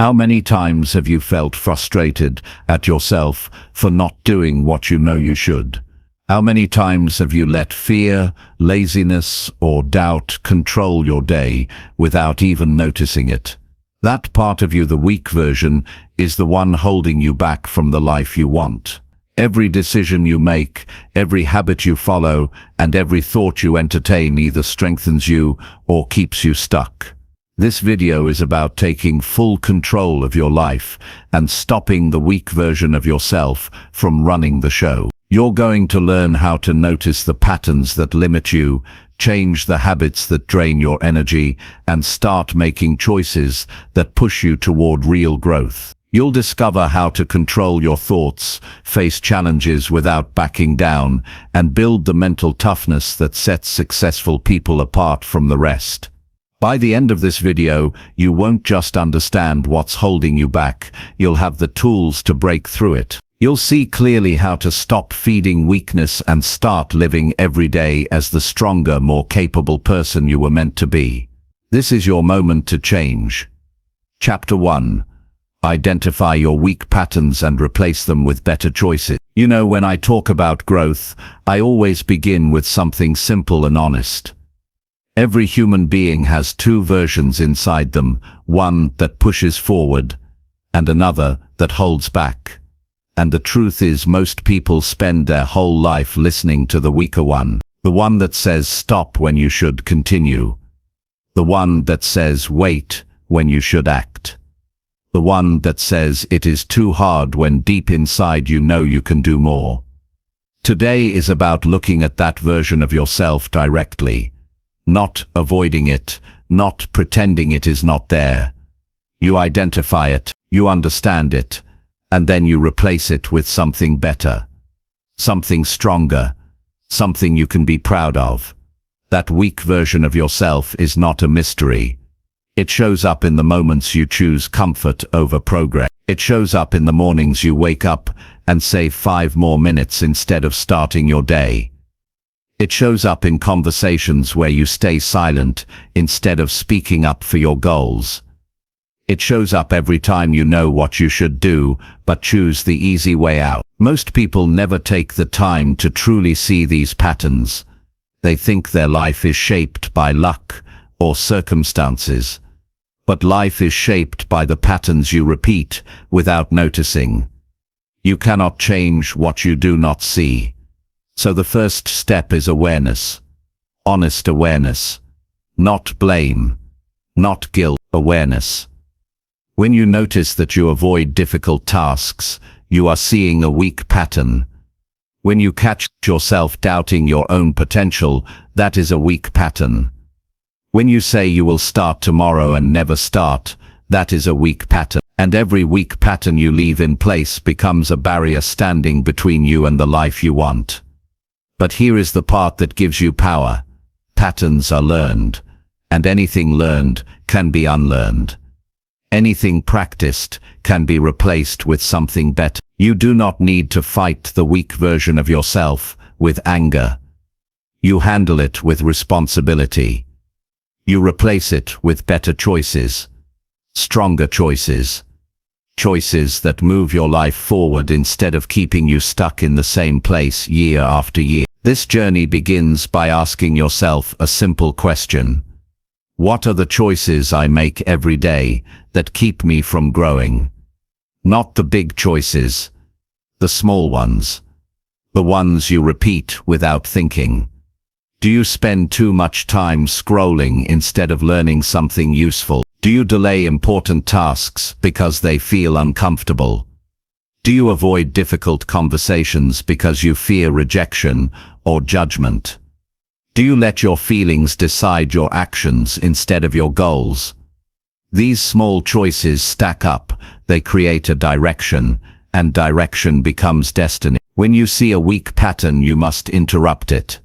How many times have you felt frustrated at yourself for not doing what you know you should? How many times have you let fear, laziness, or doubt control your day without even noticing it? That part of you, the weak version, is the one holding you back from the life you want. Every decision you make, every habit you follow, and every thought you entertain either strengthens you or keeps you stuck. This video is about taking full control of your life and stopping the weak version of yourself from running the show. You're going to learn how to notice the patterns that limit you, change the habits that drain your energy, and start making choices that push you toward real growth. You'll discover how to control your thoughts, face challenges without backing down, and build the mental toughness that sets successful people apart from the rest. By the end of this video, you won't just understand what's holding you back, you'll have the tools to break through it. You'll see clearly how to stop feeding weakness and start living every day as the stronger, more capable person you were meant to be. This is your moment to change. Chapter 1. Identify your weak patterns and replace them with better choices. You know, when I talk about growth, I always begin with something simple and honest. Every human being has two versions inside them, one that pushes forward and another that holds back. And the truth is, most people spend their whole life listening to the weaker one. The one that says stop when you should continue. The one that says wait when you should act. The one that says it is too hard when deep inside you know you can do more. Today is about looking at that version of yourself directly. Not avoiding it, not pretending it is not there. You identify it, you understand it, and then you replace it with something better. Something stronger, something you can be proud of. That weak version of yourself is not a mystery. It shows up in the moments you choose comfort over progress. It shows up in the mornings you wake up and save 5 more minutes instead of starting your day. It shows up in conversations where you stay silent instead of speaking up for your goals. It shows up every time you know what you should do, but choose the easy way out. Most people never take the time to truly see these patterns. They think their life is shaped by luck or circumstances. But life is shaped by the patterns you repeat without noticing. You cannot change what you do not see. So the first step is awareness. Honest awareness. Not blame. Not guilt. Awareness. When you notice that you avoid difficult tasks, you are seeing a weak pattern. When you catch yourself doubting your own potential, that is a weak pattern. When you say you will start tomorrow and never start, that is a weak pattern. And every weak pattern you leave in place becomes a barrier standing between you and the life you want. But here is the part that gives you power. Patterns are learned, and anything learned can be unlearned. Anything practiced can be replaced with something better. You do not need to fight the weak version of yourself with anger. You handle it with responsibility. You replace it with better choices, stronger choices. Choices that move your life forward instead of keeping you stuck in the same place year after year. This journey begins by asking yourself a simple question. What are the choices I make every day that keep me from growing? Not the big choices, the small ones. The ones you repeat without thinking. Do you spend too much time scrolling instead of learning something useful? Do you delay important tasks because they feel uncomfortable? Do you avoid difficult conversations because you fear rejection or judgment? Do you let your feelings decide your actions instead of your goals? These small choices stack up, they create a direction, and direction becomes destiny. When you see a weak pattern, you must interrupt it.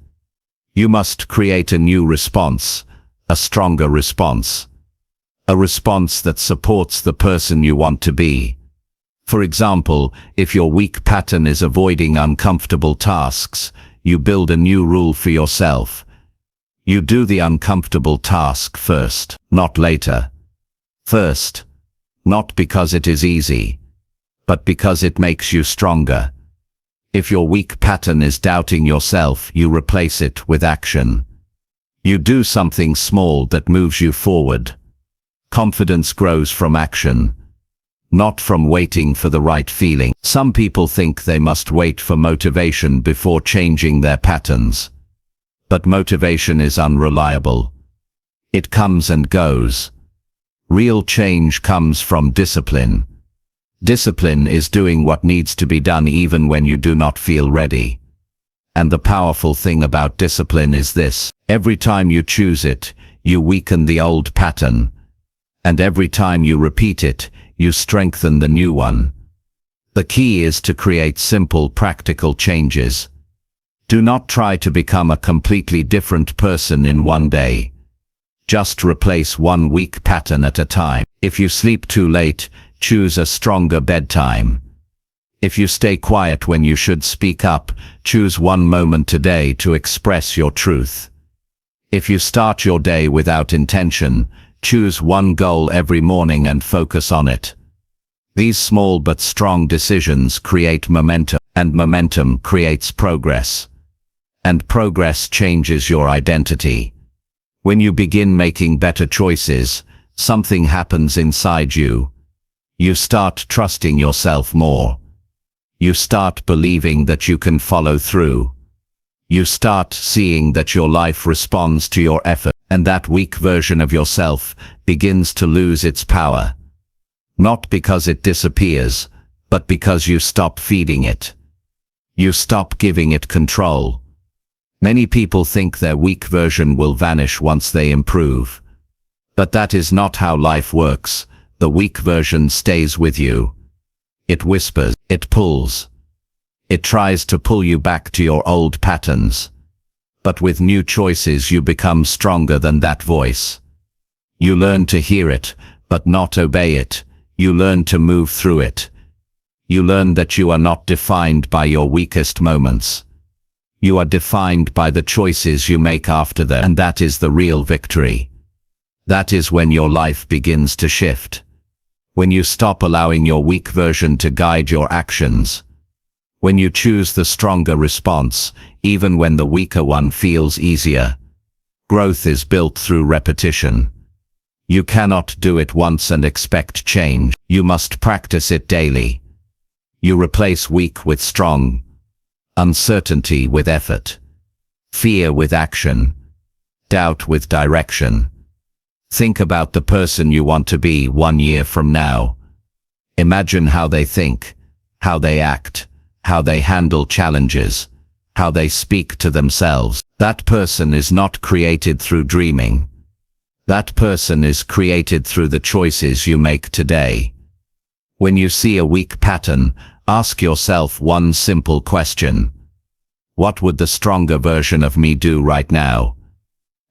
You must create a new response, a stronger response. A response that supports the person you want to be. For example, if your weak pattern is avoiding uncomfortable tasks, you build a new rule for yourself. You do the uncomfortable task first, not later. First, Not because it is easy, but because it makes you stronger. If your weak pattern is doubting yourself, you replace it with action. You do something small that moves you forward. Confidence grows from action, not from waiting for the right feeling. Some people think they must wait for motivation before changing their patterns. But motivation is unreliable. It comes and goes. Real change comes from discipline. Discipline is doing what needs to be done even when you do not feel ready. And the powerful thing about discipline is this: every time you choose it, you weaken the old pattern. And every time you repeat it, you strengthen the new one. The key is to create simple, practical changes. Do not try to become a completely different person in one day. Just replace one weak pattern at a time. If you sleep too late, choose a stronger bedtime. If you stay quiet when you should speak up, choose one moment today to express your truth. If you start your day without intention, choose one goal every morning and focus on it. These small but strong decisions create momentum, and momentum creates progress. And progress changes your identity. When you begin making better choices, something happens inside you. You start trusting yourself more. You start believing that you can follow through. You start seeing that your life responds to your effort, and that weak version of yourself begins to lose its power. Not because it disappears, but because you stop feeding it. You stop giving it control. Many people think their weak version will vanish once they improve. But that is not how life works. The weak version stays with you. It whispers, it pulls. It tries to pull you back to your old patterns. But with new choices you become stronger than that voice. You learn to hear it, but not obey it. You learn to move through it. You learn that you are not defined by your weakest moments. You are defined by the choices you make after them, and that is the real victory. That is when your life begins to shift. When you stop allowing your weak version to guide your actions. When you choose the stronger response, even when the weaker one feels easier. Growth is built through repetition. You cannot do it once and expect change. You must practice it daily. You replace weak with strong, uncertainty with effort, fear with action, doubt with direction. Think about the person you want to be 1 year from now. Imagine how they think, how they act, how they handle challenges, how they speak to themselves. That person is not created through dreaming. That person is created through the choices you make today. When you see a weak pattern, ask yourself one simple question. What would the stronger version of me do right now?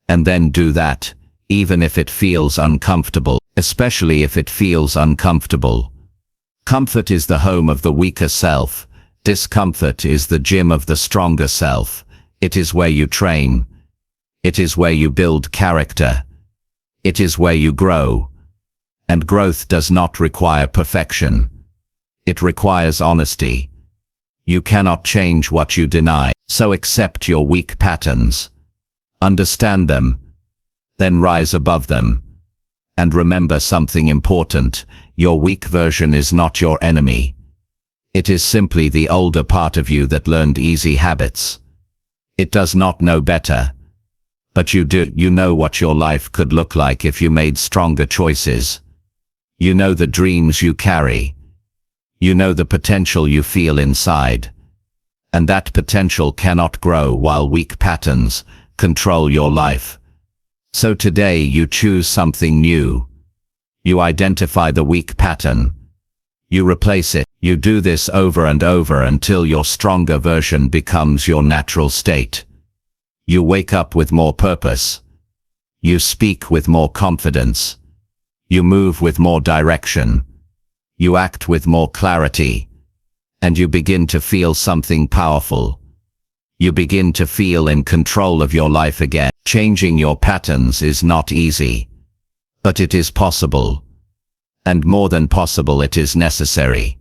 And then do that, even if it feels uncomfortable, especially if it feels uncomfortable. Comfort is the home of the weaker self. Discomfort is the gym of the stronger self. It is where you train. It is where you build character. It is where you grow. And growth does not require perfection. It requires honesty. You cannot change what you deny, so accept your weak patterns. Understand them, then rise above them. And remember something important: your weak version is not your enemy. It is simply the older part of you that learned easy habits. It does not know better. But you do. You know what your life could look like if you made stronger choices. You know the dreams you carry. You know the potential you feel inside. And that potential cannot grow while weak patterns control your life. So today you choose something new. You identify the weak pattern. You replace it. You do this over and over until your stronger version becomes your natural state. You wake up with more purpose. You speak with more confidence. You move with more direction. You act with more clarity. And you begin to feel something powerful. You begin to feel in control of your life again. Changing your patterns is not easy. But it is possible. And more than possible, it is necessary.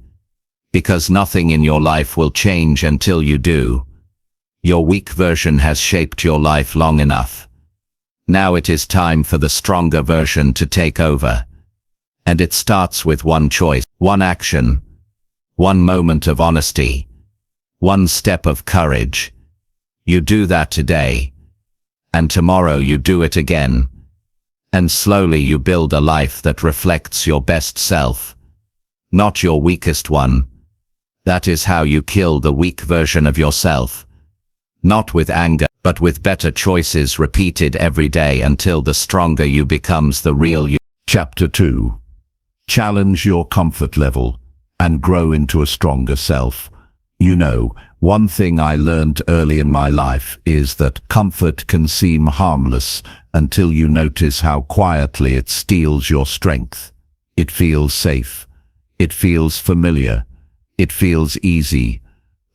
Because nothing in your life will change until you do. Your weak version has shaped your life long enough. Now it is time for the stronger version to take over. And it starts with one choice, one action, one moment of honesty, one step of courage. You do that today, and tomorrow you do it again. And slowly you build a life that reflects your best self, not your weakest one. That is how you kill the weak version of yourself. Not with anger, but with better choices repeated every day until the stronger you becomes the real you. Chapter 2. Challenge your comfort level and grow into a stronger self. You know, one thing I learned early in my life is that comfort can seem harmless until you notice how quietly it steals your strength. It feels safe. It feels familiar. It feels easy.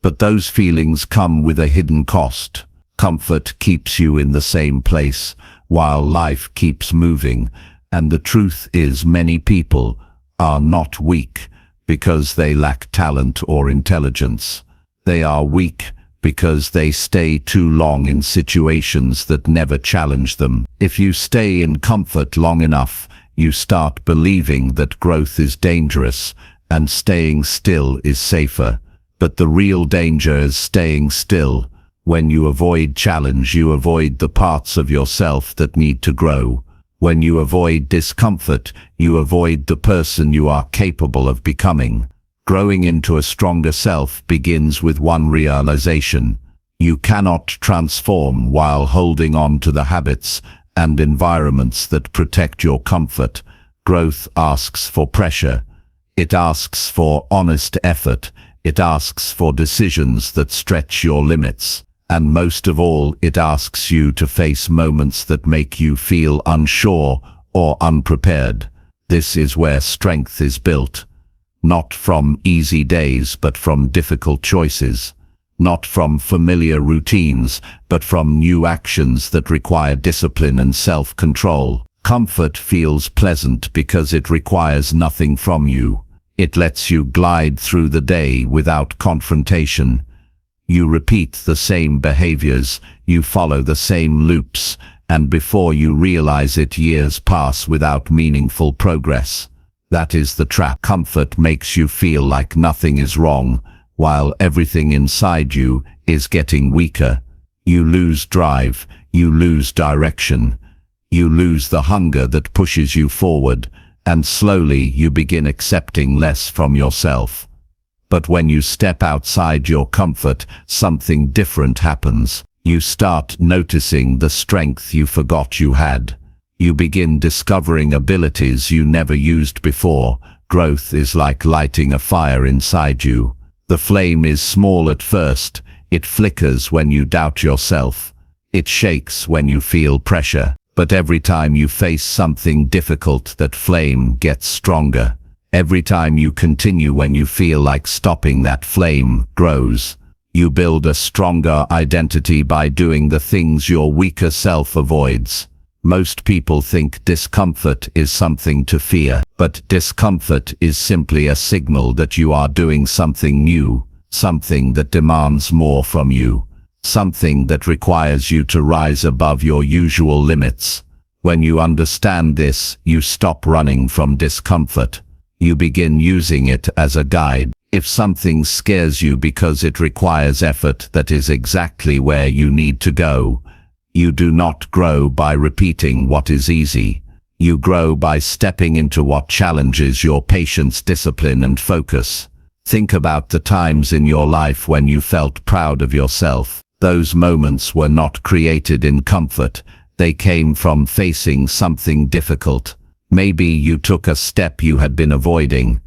But those feelings come with a hidden cost. Comfort keeps you in the same place while life keeps moving. And the truth is, many people are not weak because they lack talent or intelligence. They are weak because they stay too long in situations that never challenge them. If you stay in comfort long enough, you start believing that growth is dangerous and staying still is safer. But the real danger is staying still. When you avoid challenge, you avoid the parts of yourself that need to grow. When you avoid discomfort, you avoid the person you are capable of becoming. Growing into a stronger self begins with one realization. You cannot transform while holding on to the habits and environments that protect your comfort. Growth asks for pressure. It asks for honest effort. It asks for decisions that stretch your limits. And most of all, it asks you to face moments that make you feel unsure or unprepared. This is where strength is built. Not from easy days, but from difficult choices. Not from familiar routines, but from new actions that require discipline and self-control. Comfort feels pleasant because it requires nothing from you. It lets you glide through the day without confrontation. You repeat the same behaviors, you follow the same loops, and before you realize it, years pass without meaningful progress. That is the trap. Comfort makes you feel like nothing is wrong, while everything inside you is getting weaker. You lose drive, you lose direction, you lose the hunger that pushes you forward, and slowly you begin accepting less from yourself. But when you step outside your comfort, something different happens. You start noticing the strength you forgot you had. You begin discovering abilities you never used before. Growth is like lighting a fire inside you. The flame is small at first. It flickers when you doubt yourself. It shakes when you feel pressure. But every time you face something difficult, that flame gets stronger. Every time you continue when you feel like stopping, that flame grows. You build a stronger identity by doing the things your weaker self avoids. Most people think discomfort is something to fear, but discomfort is simply a signal that you are doing something new, something that demands more from you. Something that requires you to rise above your usual limits. When you understand this, you stop running from discomfort. You begin using it as a guide. If something scares you because it requires effort, that is exactly where you need to go. You do not grow by repeating what is easy. You grow by stepping into what challenges your patience, discipline, and focus. Think about the times in your life when you felt proud of yourself. Those moments were not created in comfort. They came from facing something difficult. Maybe you took a step you had been avoiding.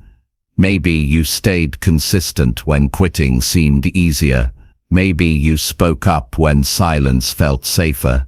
Maybe you stayed consistent when quitting seemed easier. Maybe you spoke up when silence felt safer.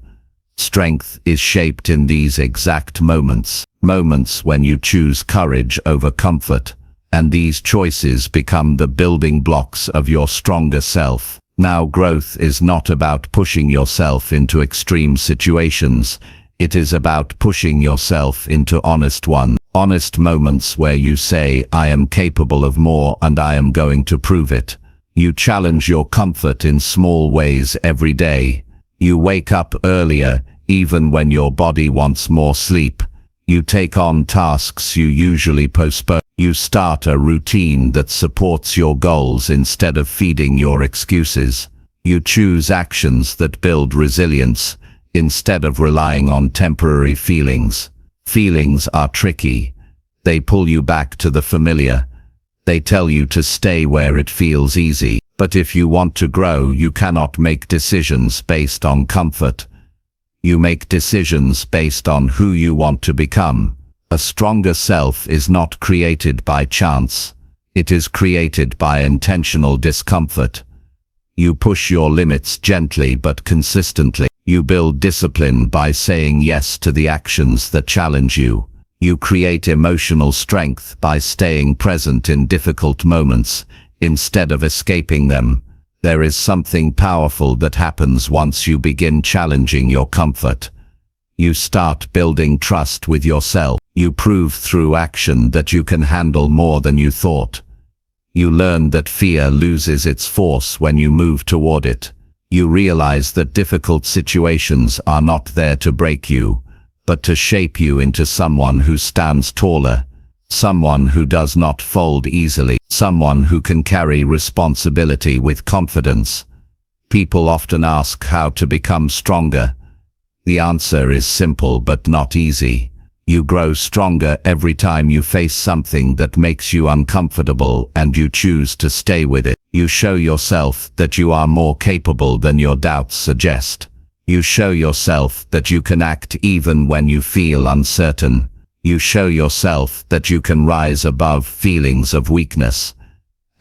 Strength is shaped in these exact moments. Moments when you choose courage over comfort. And these choices become the building blocks of your stronger self. Now, growth is not about pushing yourself into extreme situations. It is about pushing yourself into honest ones. Honest moments where you say, I am capable of more and I am going to prove it. You challenge your comfort in small ways every day. You wake up earlier, even when your body wants more sleep. You take on tasks you usually postpone. You start a routine that supports your goals instead of feeding your excuses. You choose actions that build resilience instead of relying on temporary feelings. Feelings are tricky. They pull you back to the familiar. They tell you to stay where it feels easy. But if you want to grow, you cannot make decisions based on comfort. You make decisions based on who you want to become. A stronger self is not created by chance. It is created by intentional discomfort. You push your limits gently but consistently. You build discipline by saying yes to the actions that challenge you. You create emotional strength by staying present in difficult moments instead of escaping them. There is something powerful that happens once you begin challenging your comfort. You start building trust with yourself. You prove through action that you can handle more than you thought. You learn that fear loses its force when you move toward it. You realize that difficult situations are not there to break you, but to shape you into someone who stands taller, someone who does not fold easily, someone who can carry responsibility with confidence. People often ask how to become stronger. The answer is simple but not easy. You grow stronger every time you face something that makes you uncomfortable and you choose to stay with it. You show yourself that you are more capable than your doubts suggest. You show yourself that you can act even when you feel uncertain. You show yourself that you can rise above feelings of weakness.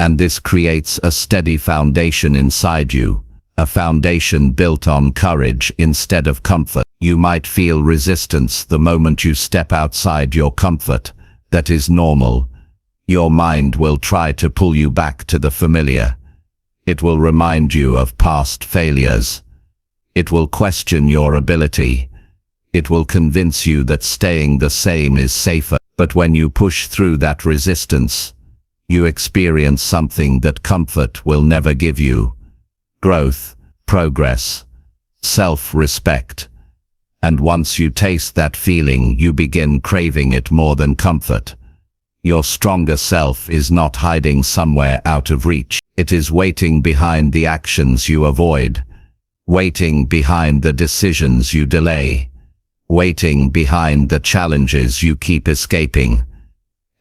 And this creates a steady foundation inside you, a foundation built on courage instead of comfort. You might feel resistance the moment you step outside your comfort. That is normal. Your mind will try to pull you back to the familiar. It will remind you of past failures. It will question your ability. It will convince you that staying the same is safer. But when you push through that resistance, you experience something that comfort will never give you. Growth, progress, self-respect. And once you taste that feeling, you begin craving it more than comfort. Your stronger self is not hiding somewhere out of reach. It is waiting behind the actions you avoid, waiting behind the decisions you delay, waiting behind the challenges you keep escaping.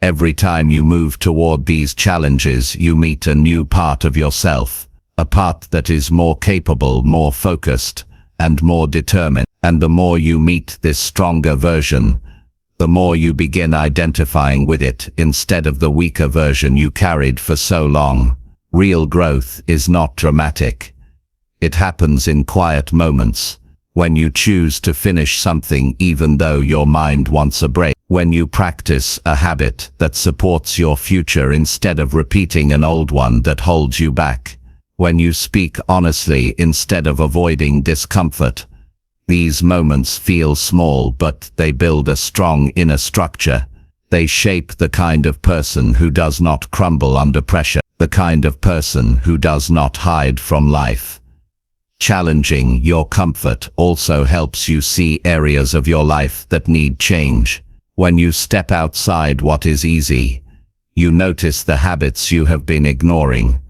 Every time you move toward these challenges, you meet a new part of yourself, a part that is more capable, more focused, and more determined. And the more you meet this stronger version, the more you begin identifying with it instead of the weaker version you carried for so long. Real growth is not dramatic. It happens in quiet moments, when you choose to finish something even though your mind wants a break, when you practice a habit that supports your future instead of repeating an old one that holds you back, when you speak honestly instead of avoiding discomfort. These moments feel small, but they build a strong inner structure. They shape the kind of person who does not crumble under pressure, the kind of person who does not hide from life. Challenging your comfort also helps you see areas of your life that need change. When you step outside what is easy, you notice the habits you have been ignoring.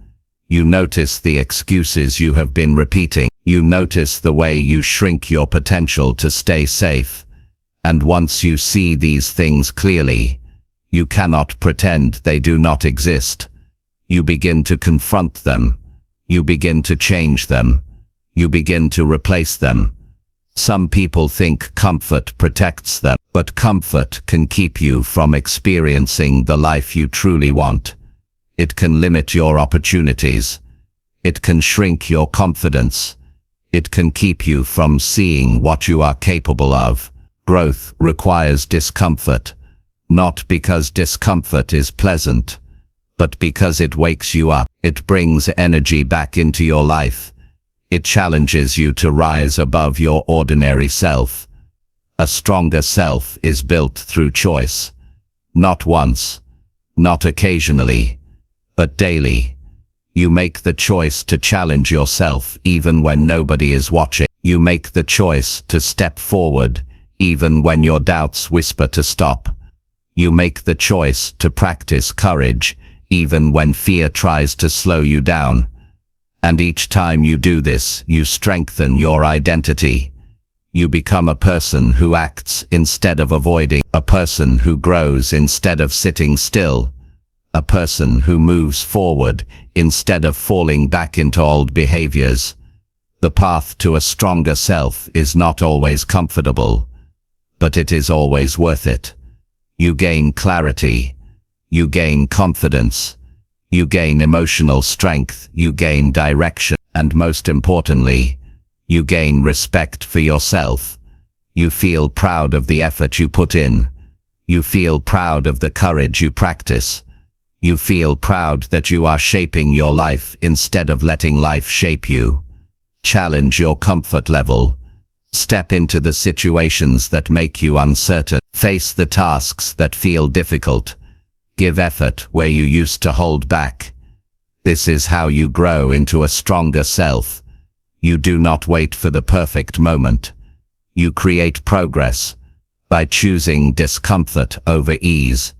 You notice the excuses you have been repeating. You notice the way you shrink your potential to stay safe. And once you see these things clearly, you cannot pretend they do not exist. You begin to confront them. You begin to change them. You begin to replace them. Some people think comfort protects them, but comfort can keep you from experiencing the life you truly want. It can limit your opportunities. It can shrink your confidence. It can keep you from seeing what you are capable of. Growth requires discomfort, not because discomfort is pleasant, but because it wakes you up. It brings energy back into your life. It challenges you to rise above your ordinary self. A stronger self is built through choice. Not once, not occasionally, but daily. You make the choice to challenge yourself even when nobody is watching. You make the choice to step forward even when your doubts whisper to stop. You make the choice to practice courage even when fear tries to slow you down. And each time you do this, you strengthen your identity. You become a person who acts instead of avoiding, a person who grows instead of sitting still, a person who moves forward instead of falling back into old behaviors. The path to a stronger self is not always comfortable, but it is always worth it. You gain clarity, you gain confidence, you gain emotional strength, you gain direction, and most importantly, you gain respect for yourself. You feel proud of the effort you put in. You feel proud of the courage you practice. You feel proud that you are shaping your life instead of letting life shape you. Challenge your comfort level. Step into the situations that make you uncertain. Face the tasks that feel difficult. Give effort where you used to hold back. This is how you grow into a stronger self. You do not wait for the perfect moment. You create progress by choosing discomfort over ease.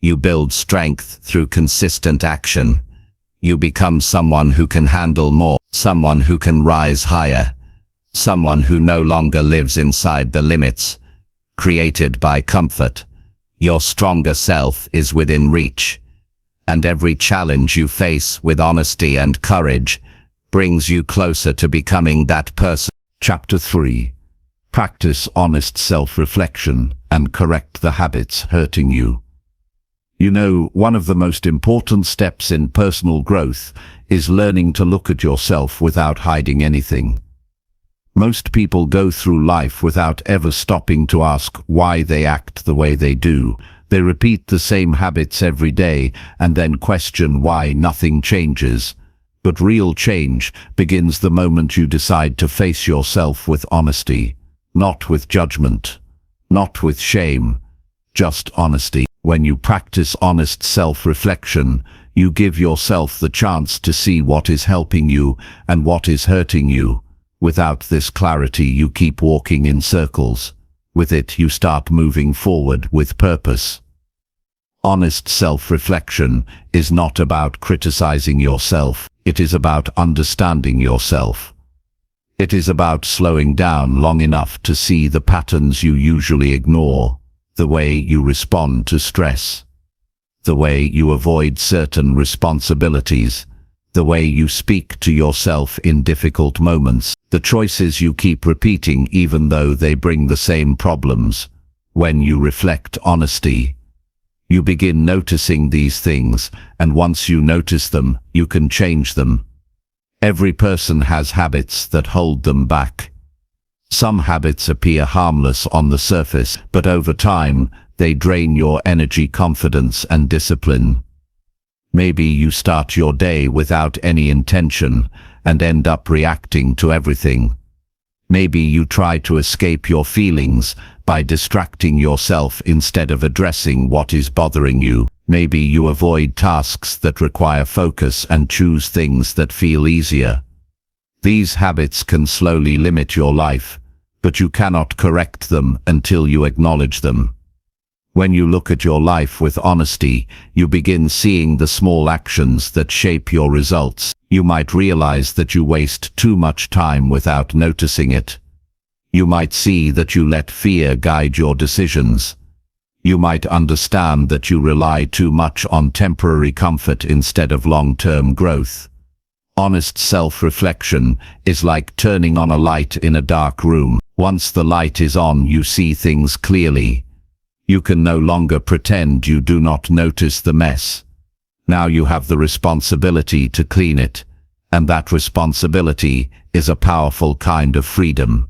You build strength through consistent action. You become someone who can handle more, someone who can rise higher, someone who no longer lives inside the limits created by comfort. Your stronger self is within reach, and every challenge you face with honesty and courage brings you closer to becoming that person. Chapter 3. Practice honest self-reflection and correct the habits hurting you. You know, one of the most important steps in personal growth is learning to look at yourself without hiding anything. Most people go through life without ever stopping to ask why they act the way they do. They repeat the same habits every day and then question why nothing changes. But real change begins the moment you decide to face yourself with honesty, not with judgment, not with shame, just honesty. When you practice honest self-reflection, you give yourself the chance to see what is helping you and what is hurting you. Without this clarity, you keep walking in circles. With it, you start moving forward with purpose. Honest self-reflection is not about criticizing yourself. It is about understanding yourself. It is about slowing down long enough to see the patterns you usually ignore, the way you respond to stress, the way you avoid certain responsibilities, the way you speak to yourself in difficult moments, the choices you keep repeating even though they bring the same problems. When you reflect honesty, you begin noticing these things, and once you notice them, you can change them. Every person has habits that hold them back. Some habits appear harmless on the surface, but over time, they drain your energy, confidence, and discipline. Maybe you start your day without any intention and end up reacting to everything. Maybe you try to escape your feelings by distracting yourself instead of addressing what is bothering you. Maybe you avoid tasks that require focus and choose things that feel easier. These habits can slowly limit your life, but you cannot correct them until you acknowledge them. When you look at your life with honesty, you begin seeing the small actions that shape your results. You might realize that you waste too much time without noticing it. You might see that you let fear guide your decisions. You might understand that you rely too much on temporary comfort instead of long-term growth. Honest self-reflection is like turning on a light in a dark room. Once the light is on, you see things clearly. You can no longer pretend you do not notice the mess. Now you have the responsibility to clean it, and that responsibility is a powerful kind of freedom.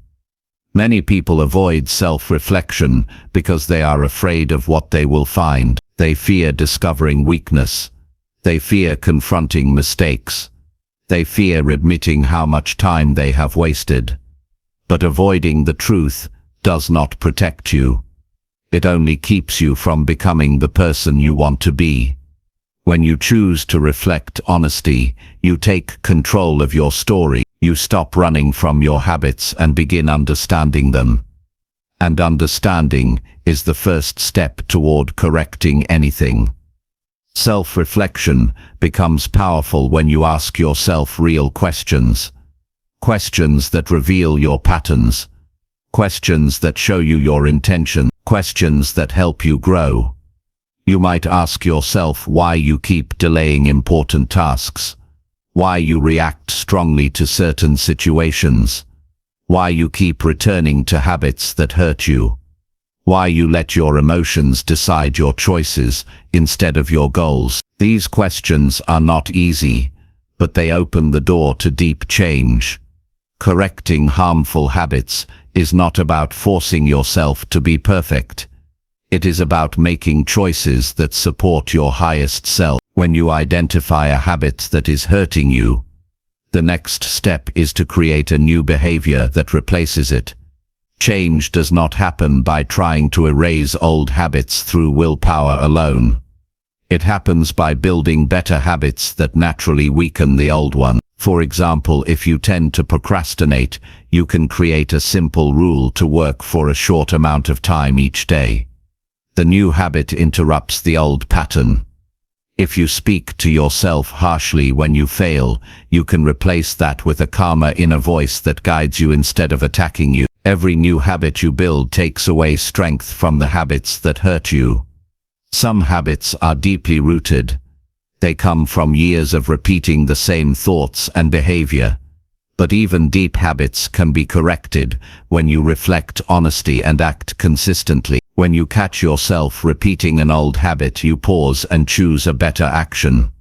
Many people avoid self-reflection because they are afraid of what they will find. They fear discovering weakness. They fear confronting mistakes. They fear admitting how much time they have wasted. But avoiding the truth does not protect you. It only keeps you from becoming the person you want to be. When you choose to reflect honesty, you take control of your story. You stop running from your habits and begin understanding them. And understanding is the first step toward correcting anything. Self-reflection becomes powerful when you ask yourself real questions. Questions that reveal your patterns. Questions that show you your intention. Questions that help you grow. You might ask yourself why you keep delaying important tasks. Why you react strongly to certain situations. Why you keep returning to habits that hurt you. Why you let your emotions decide your choices instead of your goals. These questions are not easy, but they open the door to deep change. Correcting harmful habits is not about forcing yourself to be perfect. It is about making choices that support your highest self. When you identify a habit that is hurting you, the next step is to create a new behavior that replaces it. Change does not happen by trying to erase old habits through willpower alone. It happens by building better habits that naturally weaken the old one. For example, if you tend to procrastinate, you can create a simple rule to work for a short amount of time each day. The new habit interrupts the old pattern. If you speak to yourself harshly when you fail, you can replace that with a calmer inner voice that guides you instead of attacking you. Every new habit you build takes away strength from the habits that hurt you. Some habits are deeply rooted. They come from years of repeating the same thoughts and behavior. But even deep habits can be corrected when you reflect honesty and act consistently. When you catch yourself repeating an old habit, you pause and choose a better action.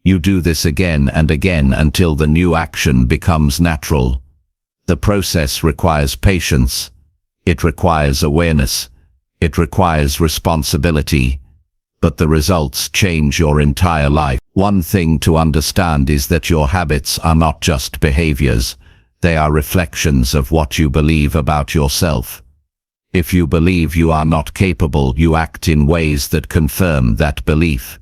You do this again and again until the new action becomes natural. The process requires patience. It requires awareness. It requires responsibility. But the results change your entire life. One thing to understand is that your habits are not just behaviors. They are reflections of what you believe about yourself. If you believe you are not capable, you act in ways that confirm that belief.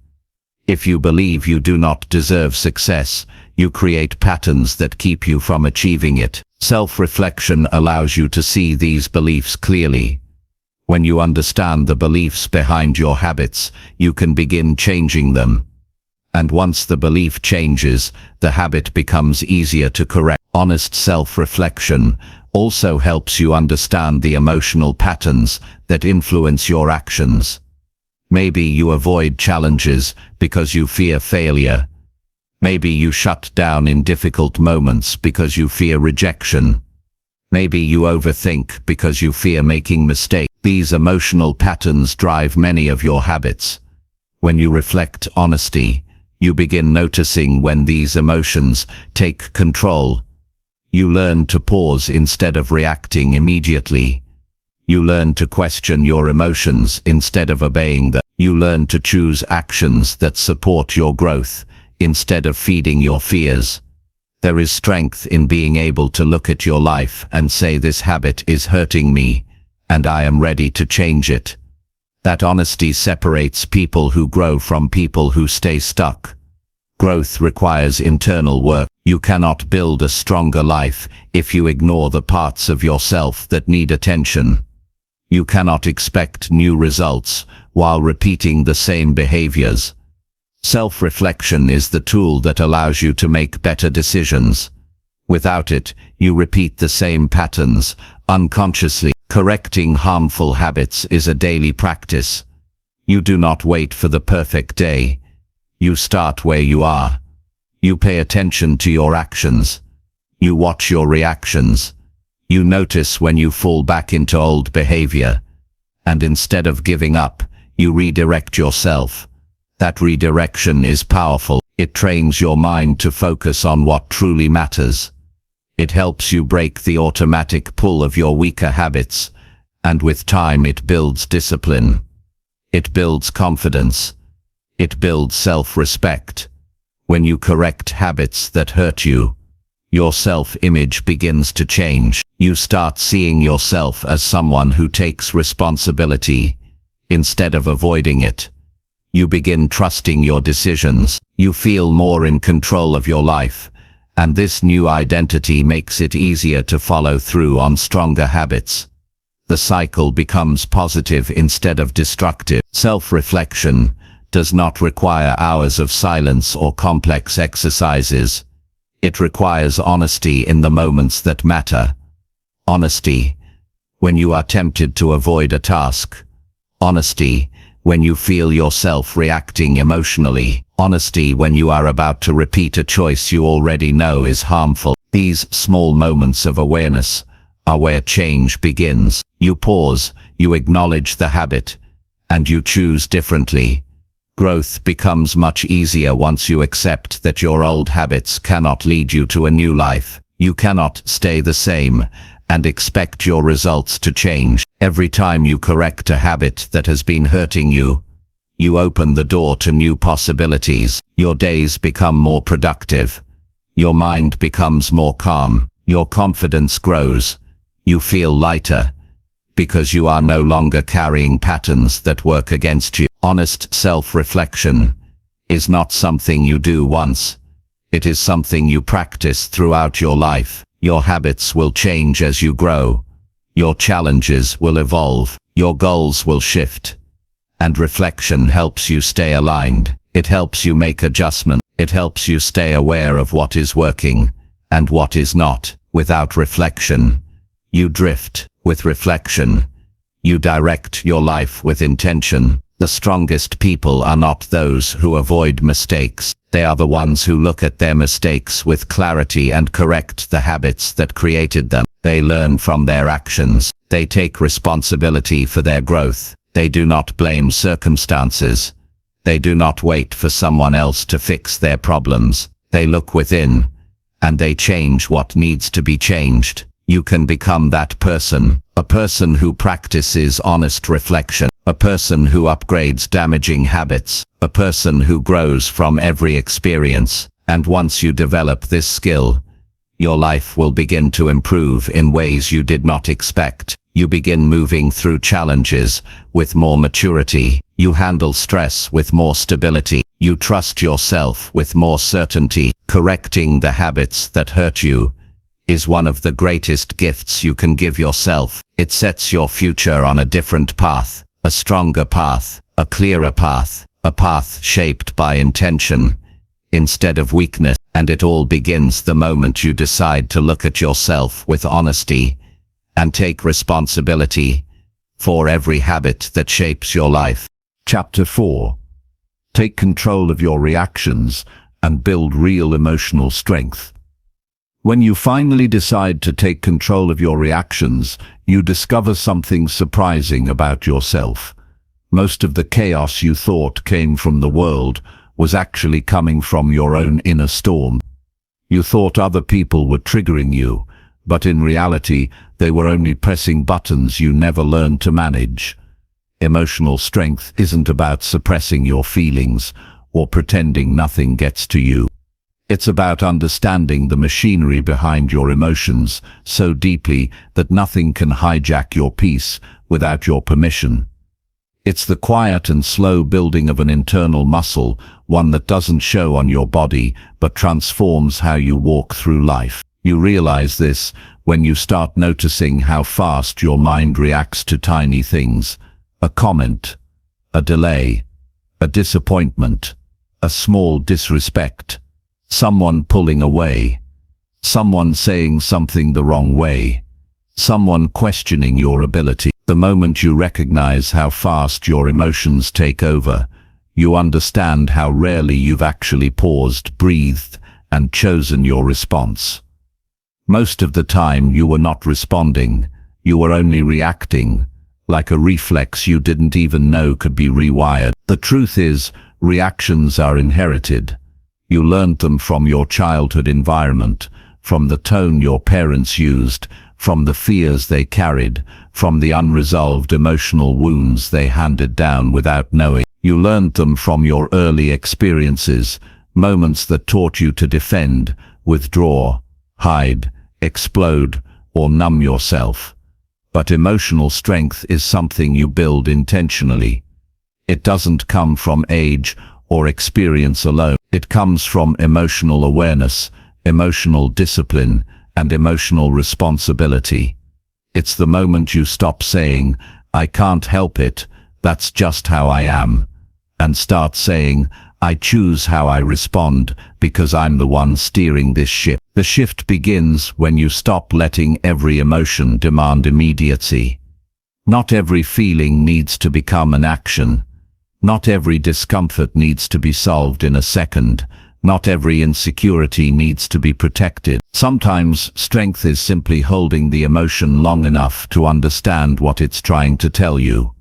If you believe you do not deserve success, you create patterns that keep you from achieving it. Self-reflection allows you to see these beliefs clearly. When you understand the beliefs behind your habits, you can begin changing them. And once the belief changes, the habit becomes easier to correct. Honest self-reflection also helps you understand the emotional patterns that influence your actions. Maybe you avoid challenges because you fear failure. Maybe you shut down in difficult moments because you fear rejection. Maybe you overthink because you fear making mistakes. These emotional patterns drive many of your habits. When you reflect honesty, you begin noticing when these emotions take control. You learn to pause instead of reacting immediately. You learn to question your emotions instead of obeying them. You learn to choose actions that support your growth instead of feeding your fears. There is strength in being able to look at your life and say, this habit is hurting me, and I am ready to change it. That honesty separates people who grow from people who stay stuck. Growth requires internal work. You cannot build a stronger life if you ignore the parts of yourself that need attention. You cannot expect new results while repeating the same behaviors. Self-reflection is the tool that allows you to make better decisions. Without it, you repeat the same patterns unconsciously. Correcting harmful habits is a daily practice. You do not wait for the perfect day. You start where you are. You pay attention to your actions. You watch your reactions. You notice when you fall back into old behavior. And instead of giving up, you redirect yourself. That redirection is powerful. It trains your mind to focus on what truly matters. It helps you break the automatic pull of your weaker habits, and with time it builds discipline. It builds confidence. It builds self-respect. When you correct habits that hurt you, your self-image begins to change. You start seeing yourself as someone who takes responsibility, instead of avoiding it. You begin trusting your decisions. You feel more in control of your life, and this new identity makes it easier to follow through on stronger habits. The cycle becomes positive instead of destructive. Self-reflection does not require hours of silence or complex exercises. It requires honesty in the moments that matter. Honesty when you are tempted to avoid a task. Honesty when you feel yourself reacting emotionally. Honesty when you are about to repeat a choice you already know is harmful. These small moments of awareness are where change begins. You pause, you acknowledge the habit, and you choose differently. Growth becomes much easier once you accept that your old habits cannot lead you to a new life. You cannot stay the same and expect your results to change. Every time you correct a habit that has been hurting you, you open the door to new possibilities. Your days become more productive. Your mind becomes more calm. Your confidence grows. You feel lighter, because you are no longer carrying patterns that work against you. Honest self-reflection is not something you do once. It is something you practice throughout your life. Your habits will change as you grow. Your challenges will evolve. Your goals will shift. And reflection helps you stay aligned. It helps you make adjustments. It helps you stay aware of what is working and what is not. Without reflection, you drift. With reflection, you direct your life with intention. The strongest people are not those who avoid mistakes. They are the ones who look at their mistakes with clarity and correct the habits that created them. They learn from their actions. They take responsibility for their growth. They do not blame circumstances. They do not wait for someone else to fix their problems. They look within, and they change what needs to be changed. You can become that person, a person who practices honest reflection, a person who upgrades damaging habits, a person who grows from every experience. And once you develop this skill, your life will begin to improve in ways you did not expect. You begin moving through challenges with more maturity. You handle stress with more stability. You trust yourself with more certainty. Correcting the habits that hurt you is one of the greatest gifts you can give yourself. It sets your future on a different path, a stronger path, a clearer path, a path shaped by intention instead of weakness. And it all begins the moment you decide to look at yourself with honesty and take responsibility for every habit that shapes your life. Chapter 4. Take control of your reactions and build real emotional strength. When you finally decide to take control of your reactions, you discover something surprising about yourself. Most of the chaos you thought came from the world was actually coming from your own inner storm. You thought other people were triggering you, but in reality, they were only pressing buttons you never learned to manage. Emotional strength isn't about suppressing your feelings or pretending nothing gets to you. It's about understanding the machinery behind your emotions so deeply that nothing can hijack your peace without your permission. It's the quiet and slow building of an internal muscle, one that doesn't show on your body but transforms how you walk through life. You realize this when you start noticing how fast your mind reacts to tiny things. A comment, a delay, a disappointment, a small disrespect, someone pulling away, someone saying something the wrong way, someone questioning your ability. The moment you recognize how fast your emotions take over, you understand how rarely you've actually paused, breathed, and chosen your response. Most of the time you were not responding, you were only reacting, like a reflex you didn't even know could be rewired. The truth is, reactions are inherited. You learned them from your childhood environment, from the tone your parents used, from the fears they carried, from the unresolved emotional wounds they handed down without knowing. You learned them from your early experiences, moments that taught you to defend, withdraw, hide, explode, or numb yourself. But emotional strength is something you build intentionally. It doesn't come from age or experience alone. It comes from emotional awareness, emotional discipline, and emotional responsibility. It's the moment you stop saying, "I can't help it, that's just how I am," and start saying, "I choose how I respond because I'm the one steering this ship." The shift begins when you stop letting every emotion demand immediacy. Not every feeling needs to become an action. Not every discomfort needs to be solved in a second. Not every insecurity needs to be protected. Sometimes strength is simply holding the emotion long enough to understand what it's trying to tell you.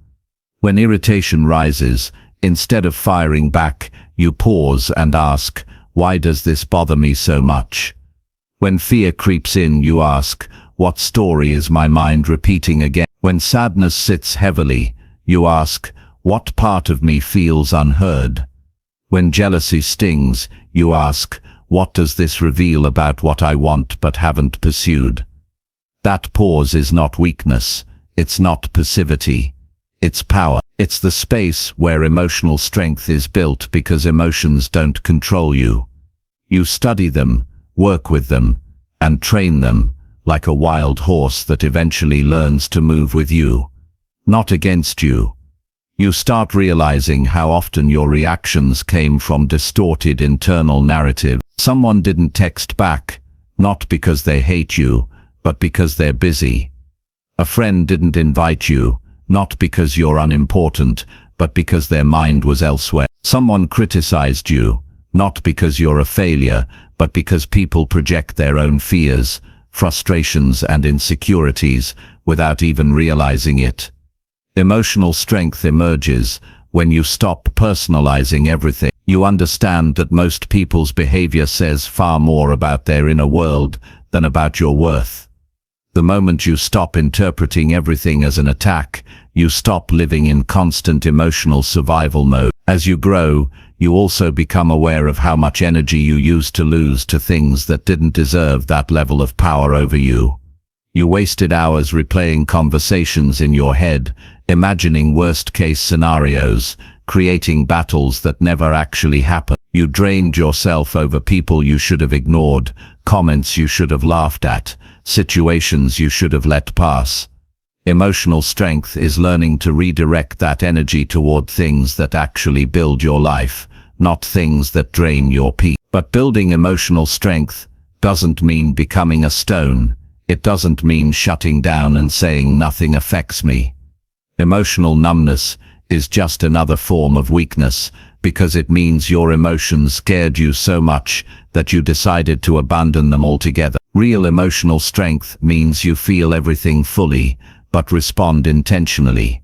When irritation rises, instead of firing back, you pause and ask, "Why does this bother me so much?" When fear creeps in, you ask, "What story is my mind repeating again?" When sadness sits heavily, you ask, "What part of me feels unheard?" When jealousy stings, you ask, "What does this reveal about what I want but haven't pursued?" That pause is not weakness, it's not passivity, it's power. It's the space where emotional strength is built because emotions don't control you. You study them, work with them, and train them, like a wild horse that eventually learns to move with you, not against you. You start realizing how often your reactions came from distorted internal narrative. Someone didn't text back, not because they hate you, but because they're busy. A friend didn't invite you, not because you're unimportant, but because their mind was elsewhere. Someone criticized you, not because you're a failure, but because people project their own fears, frustrations, and insecurities without even realizing it. Emotional strength emerges when you stop personalizing everything. You understand that most people's behavior says far more about their inner world than about your worth. The moment you stop interpreting everything as an attack, you stop living in constant emotional survival mode. As you grow, you also become aware of how much energy you used to lose to things that didn't deserve that level of power over you. You wasted hours replaying conversations in your head, imagining worst-case scenarios, creating battles that never actually happened. You drained yourself over people you should have ignored, comments you should have laughed at, situations you should have let pass. Emotional strength is learning to redirect that energy toward things that actually build your life, not things that drain your peace. But building emotional strength doesn't mean becoming a stone. It doesn't mean shutting down and saying nothing affects me. Emotional numbness is just another form of weakness, because it means your emotions scared you so much that you decided to abandon them altogether. Real emotional strength means you feel everything fully, but respond intentionally.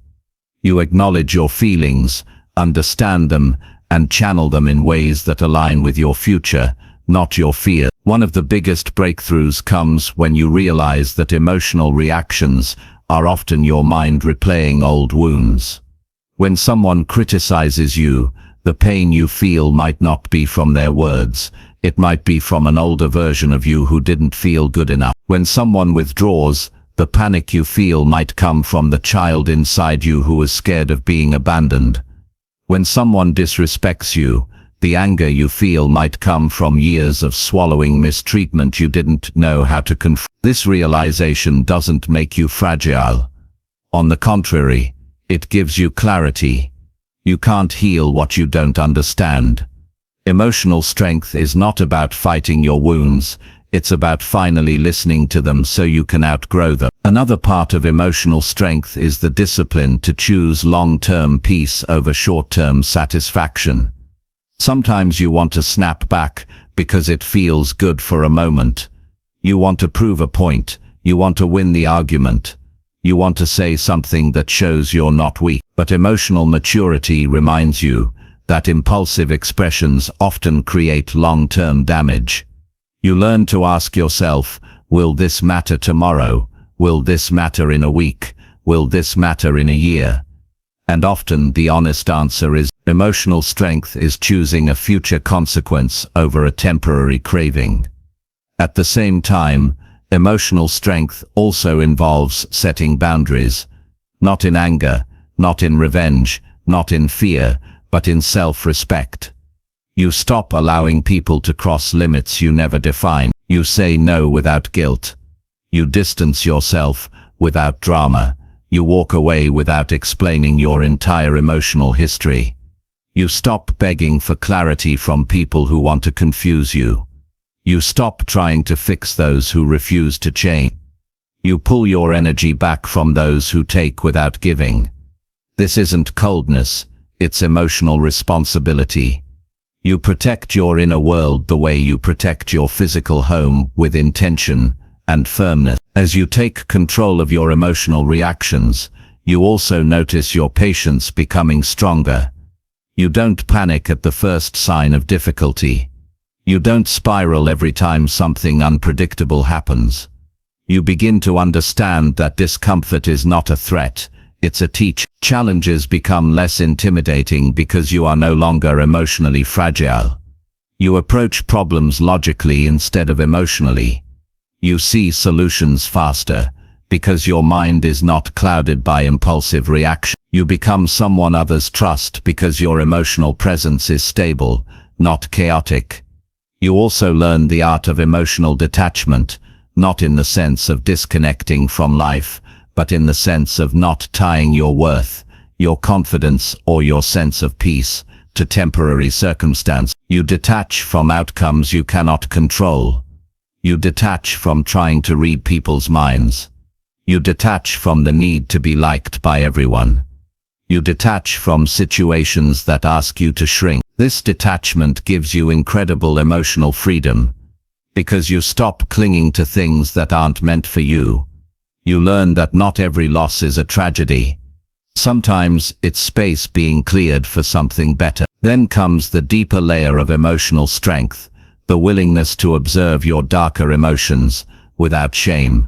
You acknowledge your feelings, understand them, and channel them in ways that align with your future, not your fear. One of the biggest breakthroughs comes when you realize that emotional reactions are often your mind replaying old wounds. When someone criticizes you, the pain you feel might not be from their words. It might be from an older version of you who didn't feel good enough. When someone withdraws, the panic you feel might come from the child inside you who was scared of being abandoned. When someone disrespects you, the anger you feel might come from years of swallowing mistreatment you didn't know how to confront. This realization doesn't make you fragile. On the contrary, it gives you clarity. You can't heal what you don't understand. Emotional strength is not about fighting your wounds, it's about finally listening to them so you can outgrow them. Another part of emotional strength is the discipline to choose long-term peace over short-term satisfaction. Sometimes you want to snap back because it feels good for a moment. You want to prove a point, you want to win the argument. You want to say something that shows you're not weak. But emotional maturity reminds you that impulsive expressions often create long-term damage. You learn to ask yourself, will this matter tomorrow? Will this matter in a week? Will this matter in a year? And often the honest answer is, emotional strength is choosing a future consequence over a temporary craving. At the same time, emotional strength also involves setting boundaries, not in anger, not in revenge, not in fear, but in self-respect. You stop allowing people to cross limits you never define. You say no without guilt. You distance yourself without drama. You walk away without explaining your entire emotional history. You stop begging for clarity from people who want to confuse you. You stop trying to fix those who refuse to change. You pull your energy back from those who take without giving. This isn't coldness, it's emotional responsibility. You protect your inner world the way you protect your physical home, with intention and firmness. As you take control of your emotional reactions, you also notice your patience becoming stronger. You don't panic at the first sign of difficulty. You don't spiral every time something unpredictable happens. You begin to understand that discomfort is not a threat, it's a teach. Challenges become less intimidating because you are no longer emotionally fragile. You approach problems logically instead of emotionally. You see solutions faster because your mind is not clouded by impulsive reaction. You become someone others trust because your emotional presence is stable, not chaotic. You also learn the art of emotional detachment, not in the sense of disconnecting from life, but in the sense of not tying your worth, your confidence, or your sense of peace to temporary circumstance. You detach from outcomes you cannot control. You detach from trying to read people's minds. You detach from the need to be liked by everyone. You detach from situations that ask you to shrink. This detachment gives you incredible emotional freedom, because you stop clinging to things that aren't meant for you. You learn that not every loss is a tragedy. Sometimes it's space being cleared for something better. Then comes the deeper layer of emotional strength, the willingness to observe your darker emotions without shame.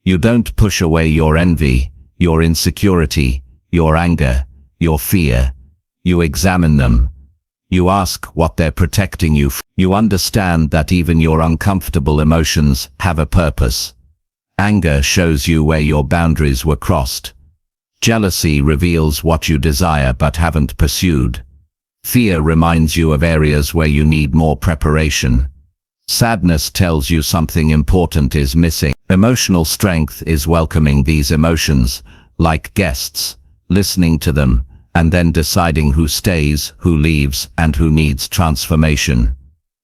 You don't push away your envy, your insecurity, your anger, your fear. You examine them. You ask what they're protecting you from. You understand that even your uncomfortable emotions have a purpose. Anger shows you where your boundaries were crossed. Jealousy reveals what you desire but haven't pursued. Fear reminds you of areas where you need more preparation. Sadness tells you something important is missing. Emotional strength is welcoming these emotions, like guests, listening to them, and then deciding who stays, who leaves, and who needs transformation.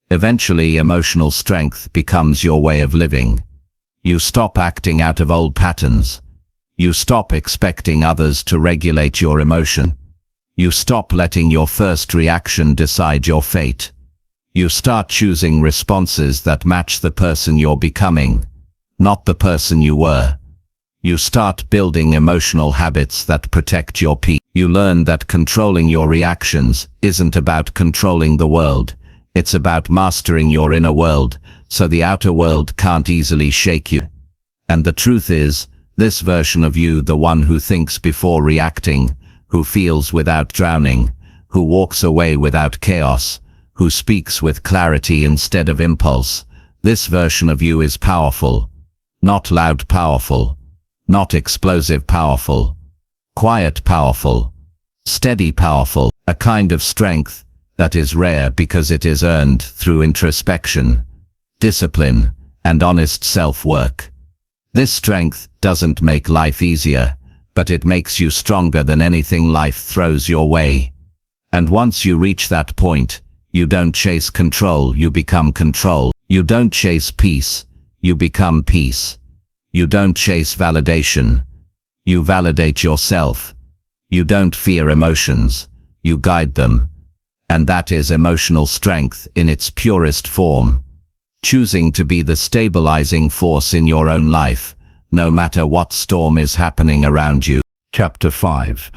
Eventually, emotional strength becomes your way of living. You stop acting out of old patterns. You stop expecting others to regulate your emotion. You stop letting your first reaction decide your fate. You start choosing responses that match the person you're becoming, not the person you were. You start building emotional habits that protect your peace. You learn that controlling your reactions isn't about controlling the world. It's about mastering your inner world, so the outer world can't easily shake you. And the truth is, this version of you, the one who thinks before reacting, who feels without drowning, who walks away without chaos, who speaks with clarity instead of impulse, this version of you is powerful. Not loud powerful, not explosive powerful, quiet powerful, steady powerful, a kind of strength that is rare because it is earned through introspection, discipline, and honest self-work. This strength doesn't make life easier, but it makes you stronger than anything life throws your way. And once you reach that point, you don't chase control, you become control. You don't chase peace, you become peace. You don't chase validation, you validate yourself. You don't fear emotions, you guide them. And that is emotional strength in its purest form. Choosing to be the stabilizing force in your own life, no matter what storm is happening around you. Chapter 5.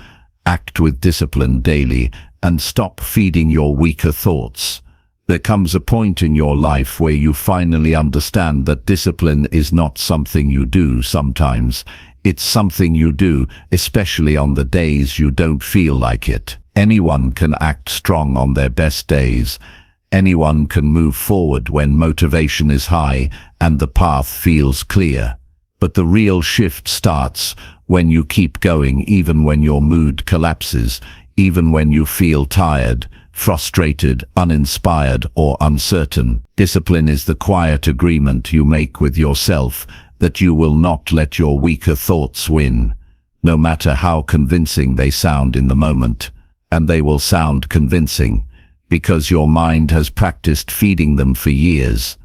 Act with discipline daily and stop feeding your weaker thoughts. There comes a point in your life where you finally understand that discipline is not something you do sometimes. It's something you do, especially on the days you don't feel like it. Anyone can act strong on their best days. Anyone can move forward when motivation is high and the path feels clear. But the real shift starts when you keep going even when your mood collapses, even when you feel tired, frustrated, uninspired, or uncertain. Discipline is the quiet agreement you make with yourself that you will not let your weaker thoughts win, no matter how convincing they sound in the moment. And they will sound convincing, because your mind has practiced feeding them for years.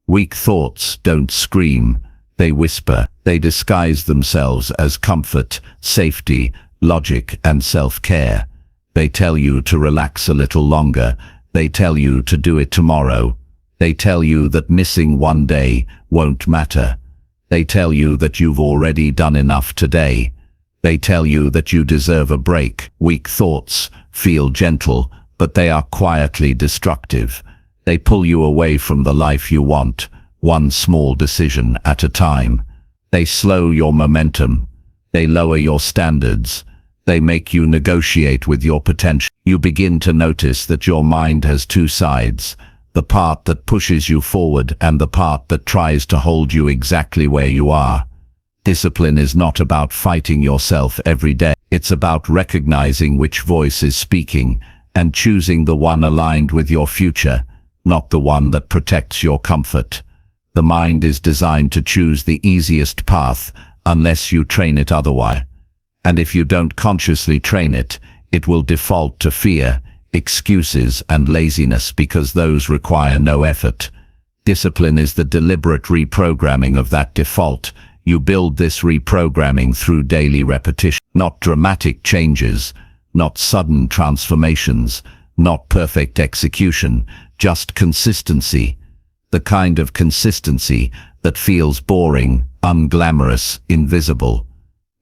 Weak thoughts don't scream, they whisper. They disguise themselves as comfort, safety, logic, and self-care. They tell you to relax a little longer. They tell you to do it tomorrow. They tell you that missing one day won't matter. They tell you that you've already done enough today. They tell you that you deserve a break. Weak thoughts feel gentle, but they are quietly destructive. They pull you away from the life you want, one small decision at a time. They slow your momentum. They lower your standards. They make you negotiate with your potential. You begin to notice that your mind has two sides, the part that pushes you forward and the part that tries to hold you exactly where you are. Discipline is not about fighting yourself every day. It's about recognizing which voice is speaking and choosing the one aligned with your future, not the one that protects your comfort. The mind is designed to choose the easiest path unless you train it otherwise. And if you don't consciously train it, it will default to fear, excuses, and laziness because those require no effort. Discipline is the deliberate reprogramming of that default. You build this reprogramming through daily repetition, not dramatic changes, not sudden transformations, not perfect execution, just consistency. The kind of consistency that feels boring, unglamorous, invisible.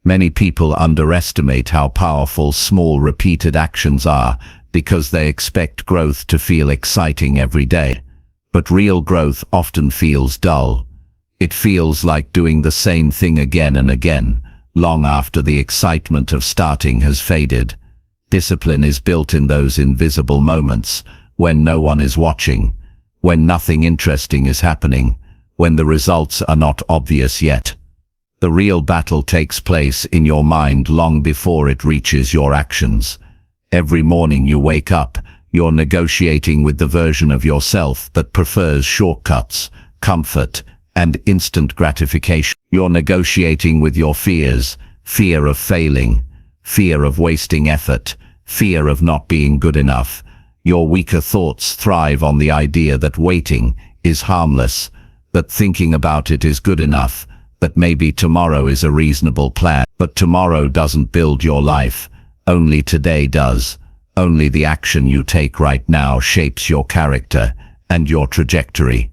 Many people underestimate how powerful small repeated actions are because they expect growth to feel exciting every day. But real growth often feels dull. It feels like doing the same thing again and again, long after the excitement of starting has faded. Discipline is built in those invisible moments, when no one is watching, when nothing interesting is happening, when the results are not obvious yet. The real battle takes place in your mind long before it reaches your actions. Every morning you wake up, you're negotiating with the version of yourself that prefers shortcuts, comfort, and instant gratification. You're negotiating with your fears, fear of failing, fear of wasting effort, fear of not being good enough. Your weaker thoughts thrive on the idea that waiting is harmless, that thinking about it is good enough, that maybe tomorrow is a reasonable plan. But tomorrow doesn't build your life, only today does. Only the action you take right now shapes your character and your trajectory.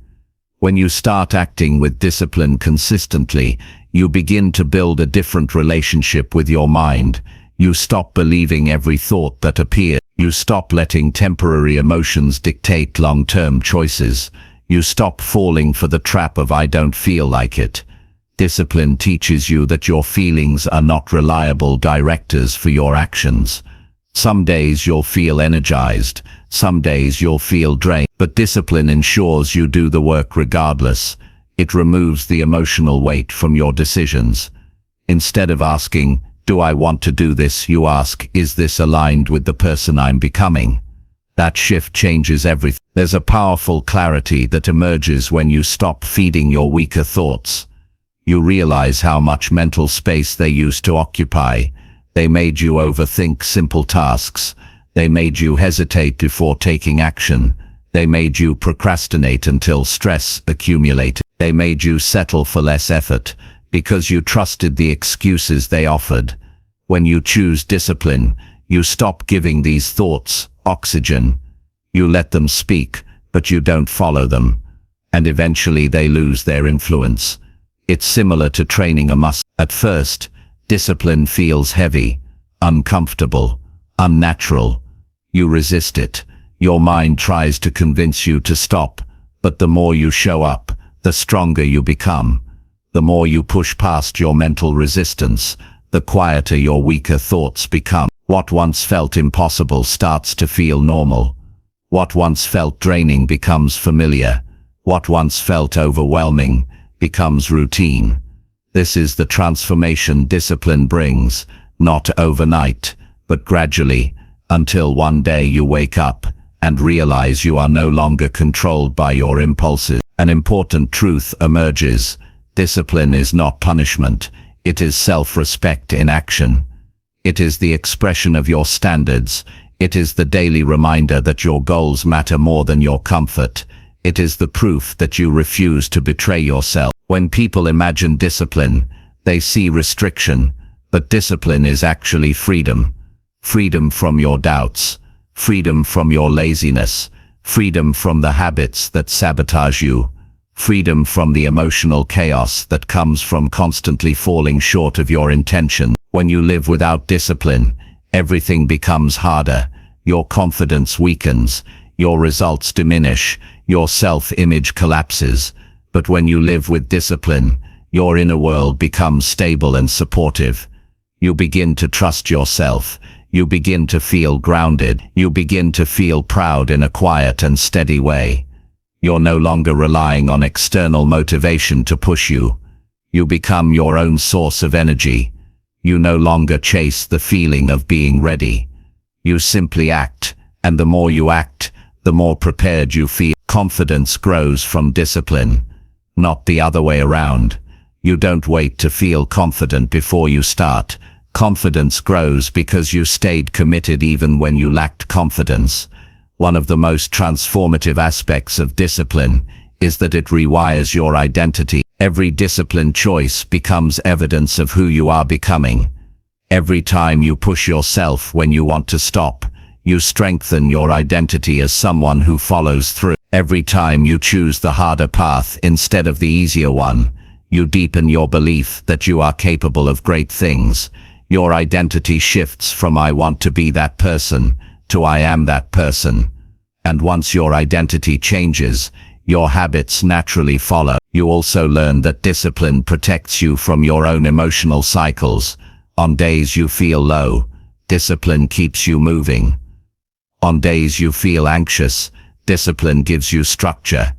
When you start acting with discipline consistently, you begin to build a different relationship with your mind. You stop believing every thought that appears. You stop letting temporary emotions dictate long-term choices. You stop falling for the trap of "I don't feel like it." Discipline teaches you that your feelings are not reliable directors for your actions. Some days you'll feel energized, some days you'll feel drained, but discipline ensures you do the work regardless. It removes the emotional weight from your decisions. Instead of asking, "Do I want to do this?" you ask, "Is this aligned with the person I'm becoming?" That shift changes everything. There's a powerful clarity that emerges when you stop feeding your weaker thoughts. You realize how much mental space they used to occupy. They made you overthink simple tasks. They made you hesitate before taking action. They made you procrastinate until stress accumulated. They made you settle for less effort because you trusted the excuses they offered. When you choose discipline, you stop giving these thoughts oxygen. You let them speak, but you don't follow them. And eventually they lose their influence. It's similar to training a muscle. At first, discipline feels heavy, uncomfortable, unnatural. You resist it. Your mind tries to convince you to stop, but the more you show up, the stronger you become. The more you push past your mental resistance, the quieter your weaker thoughts become. What once felt impossible starts to feel normal. What once felt draining becomes familiar. What once felt overwhelming becomes routine. This is the transformation discipline brings, not overnight, but gradually, until one day you wake up and realize you are no longer controlled by your impulses. An important truth emerges. Discipline is not punishment. It is self-respect in action. It is the expression of your standards. It is the daily reminder that your goals matter more than your comfort. It is the proof that you refuse to betray yourself. When people imagine discipline, they see restriction, but discipline is actually freedom. Freedom from your doubts, freedom from your laziness, freedom from the habits that sabotage you, freedom from the emotional chaos that comes from constantly falling short of your intention. When you live without discipline, everything becomes harder. Your confidence weakens, your results diminish, your self-image collapses. But when you live with discipline, your inner world becomes stable and supportive. You begin to trust yourself. You begin to feel grounded. You begin to feel proud in a quiet and steady way. You're no longer relying on external motivation to push you. You become your own source of energy. You no longer chase the feeling of being ready. You simply act, and the more you act, the more prepared you feel. Confidence grows from discipline, not the other way around. You don't wait to feel confident before you start. Confidence grows because you stayed committed even when you lacked confidence. One of the most transformative aspects of discipline is that it rewires your identity. Every disciplined choice becomes evidence of who you are becoming. Every time you push yourself when you want to stop, you strengthen your identity as someone who follows through. Every time you choose the harder path instead of the easier one, you deepen your belief that you are capable of great things. Your identity shifts from "I want to be that person" to "I am that person." And once your identity changes, your habits naturally follow. You also learn that discipline protects you from your own emotional cycles. On days you feel low, discipline keeps you moving. On days you feel anxious, discipline gives you structure.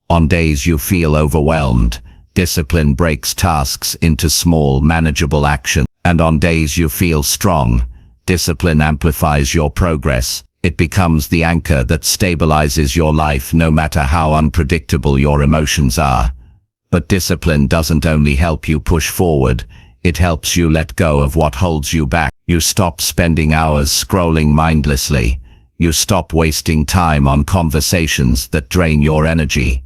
On days you feel overwhelmed, discipline breaks tasks into small, manageable actions. And on days you feel strong, discipline amplifies your progress. It becomes the anchor that stabilizes your life no matter how unpredictable your emotions are. But discipline doesn't only help you push forward, it helps you let go of what holds you back. You stop spending hours scrolling mindlessly. You stop wasting time on conversations that drain your energy.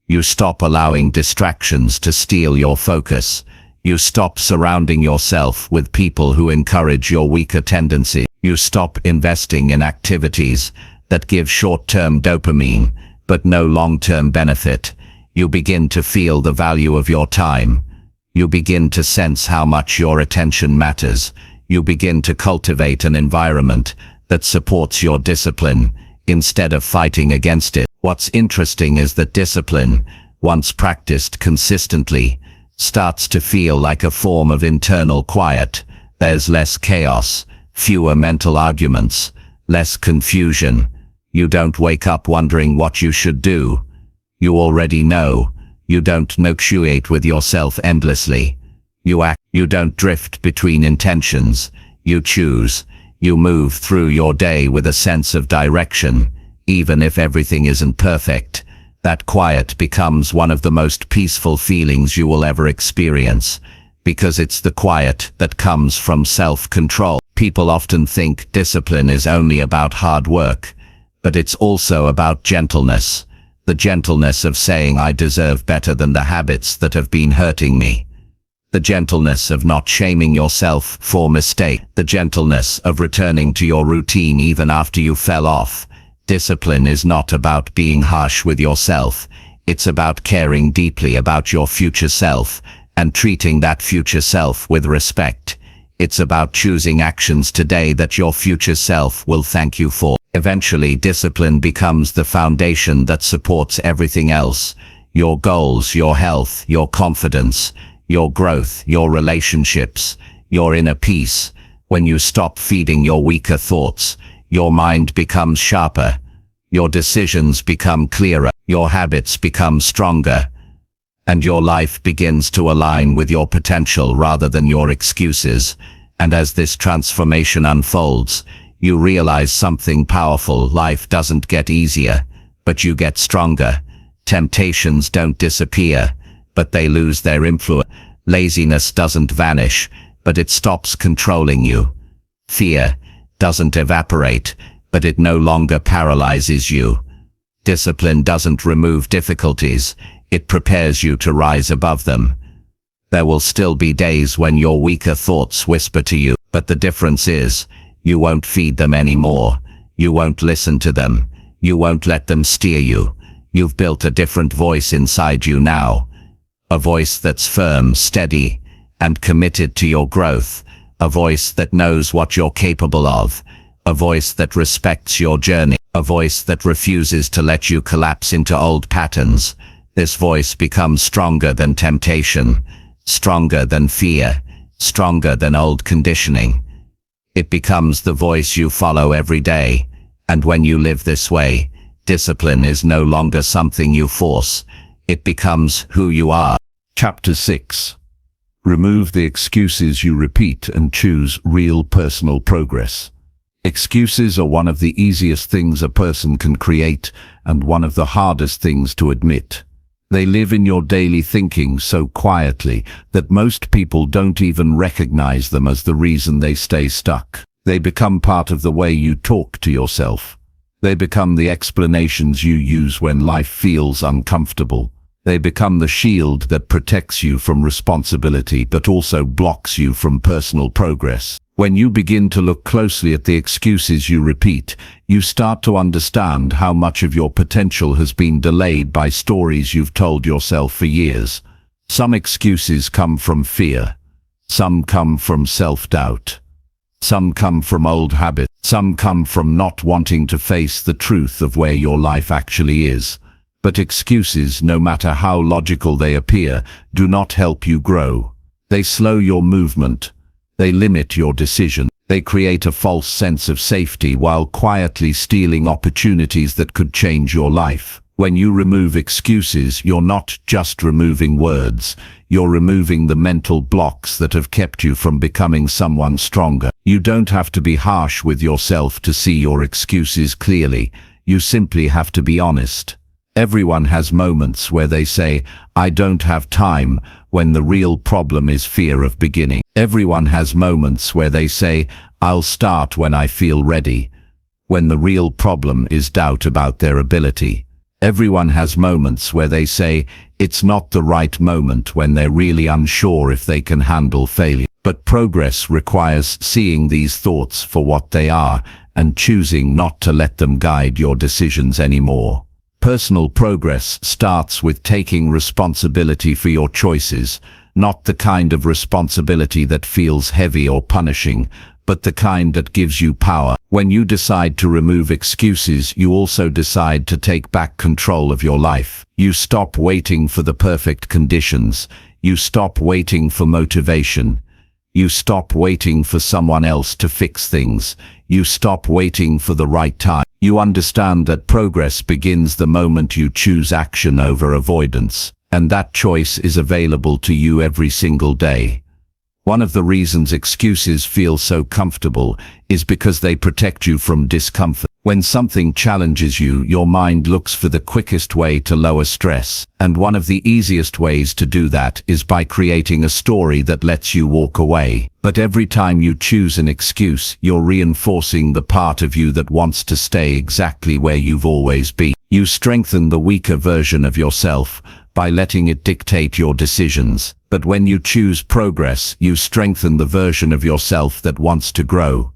You stop allowing distractions to steal your focus. You stop surrounding yourself with people who encourage your weaker tendencies. You stop investing in activities that give short-term dopamine, but no long-term benefit. You begin to feel the value of your time. You begin to sense how much your attention matters. You begin to cultivate an environment that supports your discipline instead of fighting against it. What's interesting is that discipline, once practiced consistently, starts to feel like a form of internal quiet. There's less chaos, fewer mental arguments, less confusion. You don't wake up wondering what you should do. You already know. You don't negotiate with yourself endlessly. You act. You don't drift between intentions. You choose. You move through your day with a sense of direction, even if everything isn't perfect. That quiet becomes one of the most peaceful feelings you will ever experience, because it's the quiet that comes from self-control. People often think discipline is only about hard work, but it's also about gentleness. The gentleness of saying "I deserve better" than the habits that have been hurting me. The gentleness of not shaming yourself for mistake. The gentleness of returning to your routine even after you fell off. Discipline is not about being harsh with yourself. It's about caring deeply about your future self and treating that future self with respect. It's about choosing actions today that your future self will thank you for. Eventually, discipline becomes the foundation that supports everything else. Your goals, your health, your confidence, your growth, your relationships, your inner peace. When you stop feeding your weaker thoughts, your mind becomes sharper, your decisions become clearer, your habits become stronger, and your life begins to align with your potential rather than your excuses. And as this transformation unfolds, you realize something powerful. Life doesn't get easier, but you get stronger. Temptations don't disappear, but they lose their influence. Laziness doesn't vanish, but it stops controlling you. Fear doesn't evaporate, but it no longer paralyzes you. Discipline doesn't remove difficulties, it prepares you to rise above them. There will still be days when your weaker thoughts whisper to you, but the difference is, you won't feed them anymore. You won't listen to them. You won't let them steer you. You've built a different voice inside you now. A voice that's firm, steady, and committed to your growth. A voice that knows what you're capable of. A voice that respects your journey. A voice that refuses to let you collapse into old patterns. This voice becomes stronger than temptation, stronger than fear, stronger than old conditioning. It becomes the voice you follow every day, and when you live this way, discipline is no longer something you force. It becomes who you are. Chapter 6. Remove the excuses you repeat and choose real personal progress. Excuses are one of the easiest things a person can create and one of the hardest things to admit. They live in your daily thinking so quietly that most people don't even recognize them as the reason they stay stuck. They become part of the way you talk to yourself. They become the explanations you use when life feels uncomfortable. They become the shield that protects you from responsibility but also blocks you from personal progress. When you begin to look closely at the excuses you repeat, you start to understand how much of your potential has been delayed by stories you've told yourself for years. Some excuses come from fear. Some come from self-doubt. Some come from old habits. Some come from not wanting to face the truth of where your life actually is. But excuses, no matter how logical they appear, do not help you grow. They slow your movement. They limit your decision. They create a false sense of safety while quietly stealing opportunities that could change your life. When you remove excuses, you're not just removing words. You're removing the mental blocks that have kept you from becoming someone stronger. You don't have to be harsh with yourself to see your excuses clearly. You simply have to be honest. Everyone has moments where they say, "I don't have time," when the real problem is fear of beginning. Everyone has moments where they say, "I'll start when I feel ready," when the real problem is doubt about their ability. Everyone has moments where they say, "It's not the right moment," when they're really unsure if they can handle failure. But progress requires seeing these thoughts for what they are and choosing not to let them guide your decisions anymore. Personal progress starts with taking responsibility for your choices, not the kind of responsibility that feels heavy or punishing, but the kind that gives you power. When you decide to remove excuses, you also decide to take back control of your life. You stop waiting for the perfect conditions. You stop waiting for motivation. You stop waiting for someone else to fix things. You stop waiting for the right time. You understand that progress begins the moment you choose action over avoidance, and that choice is available to you every single day. One of the reasons excuses feel so comfortable is because they protect you from discomfort. When something challenges you, your mind looks for the quickest way to lower stress, and one of the easiest ways to do that is by creating a story that lets you walk away. But every time you choose an excuse, you're reinforcing the part of you that wants to stay exactly where you've always been. You strengthen the weaker version of yourself by letting it dictate your decisions. But when you choose progress, you strengthen the version of yourself that wants to grow.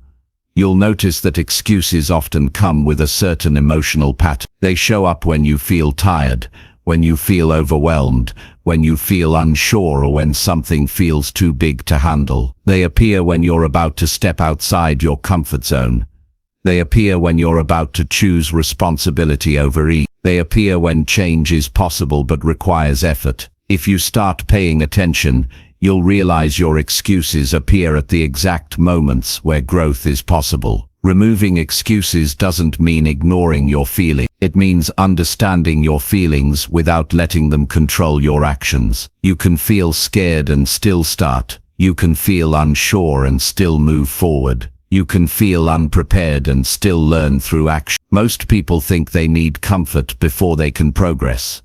You'll notice that excuses often come with a certain emotional pattern. They show up when you feel tired, when you feel overwhelmed, when you feel unsure, or when something feels too big to handle. They appear when you're about to step outside your comfort zone. They appear when you're about to choose responsibility over ease. They appear when change is possible but requires effort. If you start paying attention, you'll realize your excuses appear at the exact moments where growth is possible. Removing excuses doesn't mean ignoring your feelings. It means understanding your feelings without letting them control your actions. You can feel scared and still start. You can feel unsure and still move forward. You can feel unprepared and still learn through action. Most people think they need comfort before they can progress.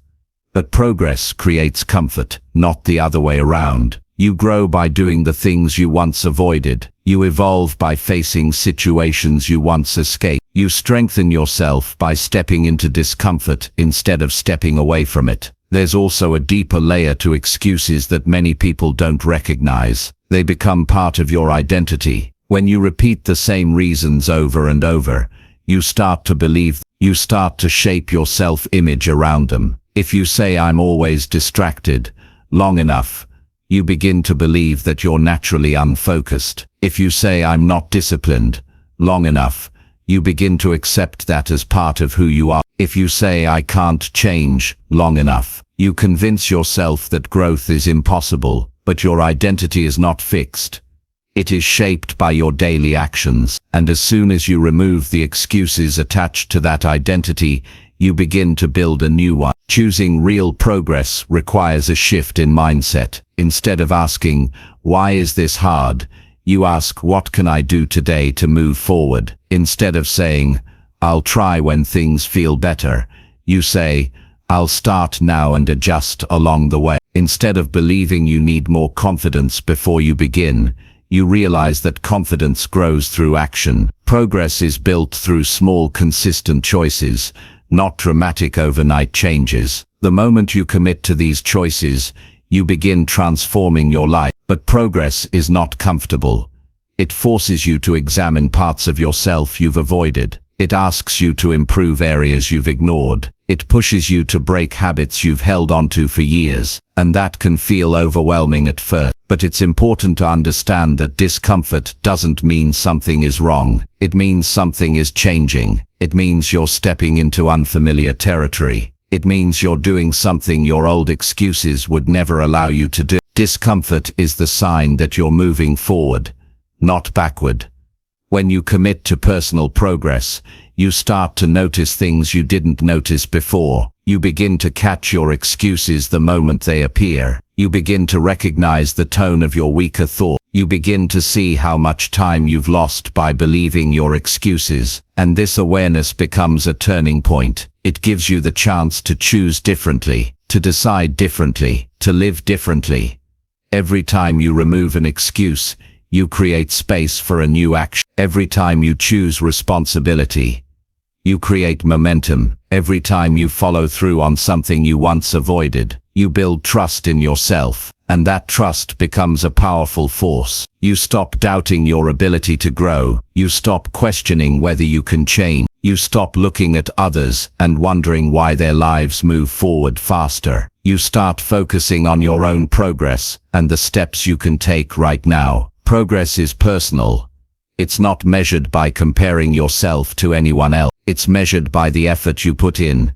But progress creates comfort, not the other way around. You grow by doing the things you once avoided. You evolve by facing situations you once escaped. You strengthen yourself by stepping into discomfort instead of stepping away from it. There's also a deeper layer to excuses that many people don't recognize. They become part of your identity. When you repeat the same reasons over and over, you start to believe. You start to shape your self-image around them. If you say "I'm always distracted" long enough, you begin to believe that you're naturally unfocused. If you say "I'm not disciplined" long enough, you begin to accept that as part of who you are. If you say "I can't change" long enough, you convince yourself that growth is impossible. But your identity is not fixed. It is shaped by your daily actions. And as soon as you remove the excuses attached to that identity, you begin to build a new one. Choosing real progress requires a shift in mindset. Instead of asking, "Why is this hard?" you ask, "What can I do today to move forward?" Instead of saying, "I'll try when things feel better," you say, "I'll start now and adjust along the way." Instead of believing you need more confidence before you begin, you realize that confidence grows through action. Progress is built through small, consistent choices, not dramatic overnight changes. The moment you commit to these choices, you begin transforming your life. But progress is not comfortable. It forces you to examine parts of yourself you've avoided. It asks you to improve areas you've ignored. It pushes you to break habits you've held onto for years. And that can feel overwhelming at first. But it's important to understand that discomfort doesn't mean something is wrong. It means something is changing. It means you're stepping into unfamiliar territory. It means you're doing something your old excuses would never allow you to do. Discomfort is the sign that you're moving forward, not backward. When you commit to personal progress, you start to notice things you didn't notice before. You begin to catch your excuses the moment they appear. You begin to recognize the tone of your weaker thought. You begin to see how much time you've lost by believing your excuses. And this awareness becomes a turning point. It gives you the chance to choose differently, to decide differently, to live differently. Every time you remove an excuse, you create space for a new action. Every time you choose responsibility, you create momentum. Every time you follow through on something you once avoided, you build trust in yourself, and that trust becomes a powerful force. You stop doubting your ability to grow. You stop questioning whether you can change. You stop looking at others and wondering why their lives move forward faster. You start focusing on your own progress and the steps you can take right now. Progress is personal. It's not measured by comparing yourself to anyone else. It's measured by the effort you put in,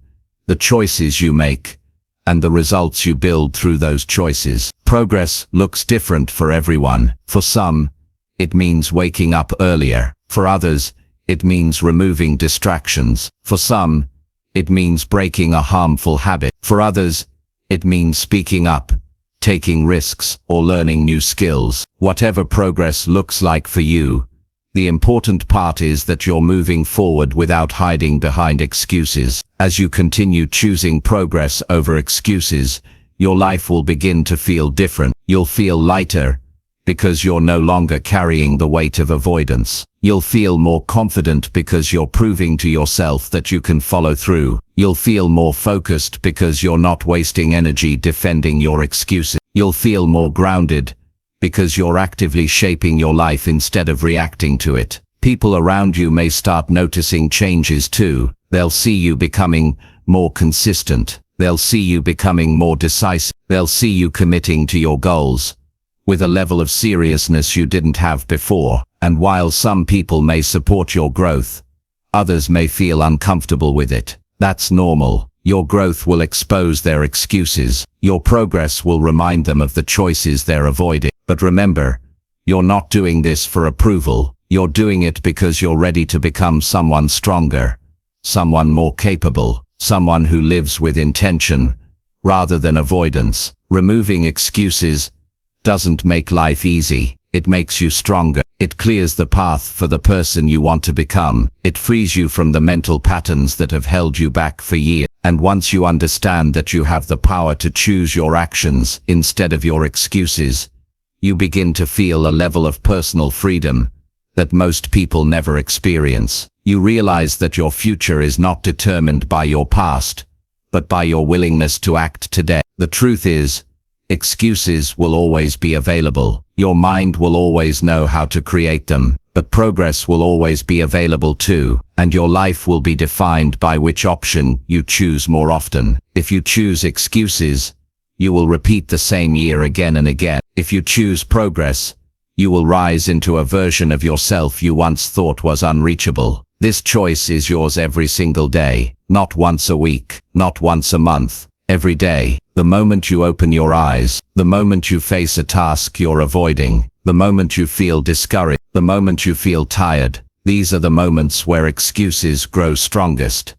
the choices you make, and the results you build through those choices. Progress looks different for everyone. For some, it means waking up earlier. For others, it means removing distractions. For some, it means breaking a harmful habit. For others, it means speaking up, taking risks, or learning new skills. Whatever progress looks like for you, the important part is that you're moving forward without hiding behind excuses. As you continue choosing progress over excuses, your life will begin to feel different. You'll feel lighter because you're no longer carrying the weight of avoidance. You'll feel more confident because you're proving to yourself that you can follow through. You'll feel more focused because you're not wasting energy defending your excuses. You'll feel more grounded because you're actively shaping your life instead of reacting to it. People around you may start noticing changes too. They'll see you becoming more consistent. They'll see you becoming more decisive. They'll see you committing to your goals with a level of seriousness you didn't have before. And while some people may support your growth, others may feel uncomfortable with it. That's normal. Your growth will expose their excuses. Your progress will remind them of the choices they're avoiding. But remember, you're not doing this for approval. You're doing it because you're ready to become someone stronger, someone more capable, someone who lives with intention rather than avoidance. Removing excuses doesn't make life easy. It makes you stronger. It clears the path for the person you want to become. It frees you from the mental patterns that have held you back for years. And once you understand that you have the power to choose your actions instead of your excuses, you begin to feel a level of personal freedom that most people never experience. You realize that your future is not determined by your past, but by your willingness to act today. The truth is, excuses will always be available. Your mind will always know how to create them, but progress will always be available too, and your life will be defined by which option you choose more often. If you choose excuses, you will repeat the same year again and again. If you choose progress, you will rise into a version of yourself you once thought was unreachable. This choice is yours every single day, not once a week, not once a month, every day. The moment you open your eyes, the moment you face a task you're avoiding, the moment you feel discouraged, the moment you feel tired, these are the moments where excuses grow strongest.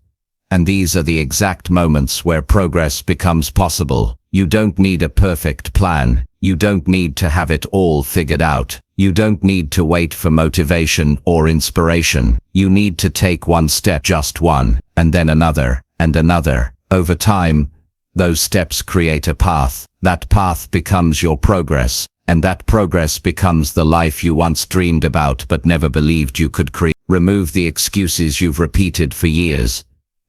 And these are the exact moments where progress becomes possible. You don't need a perfect plan. You don't need to have it all figured out. You don't need to wait for motivation or inspiration. You need to take one step, just one, and then another, and another. Over time, those steps create a path. That path becomes your progress, and that progress becomes the life you once dreamed about but never believed you could create. Remove the excuses you've repeated for years,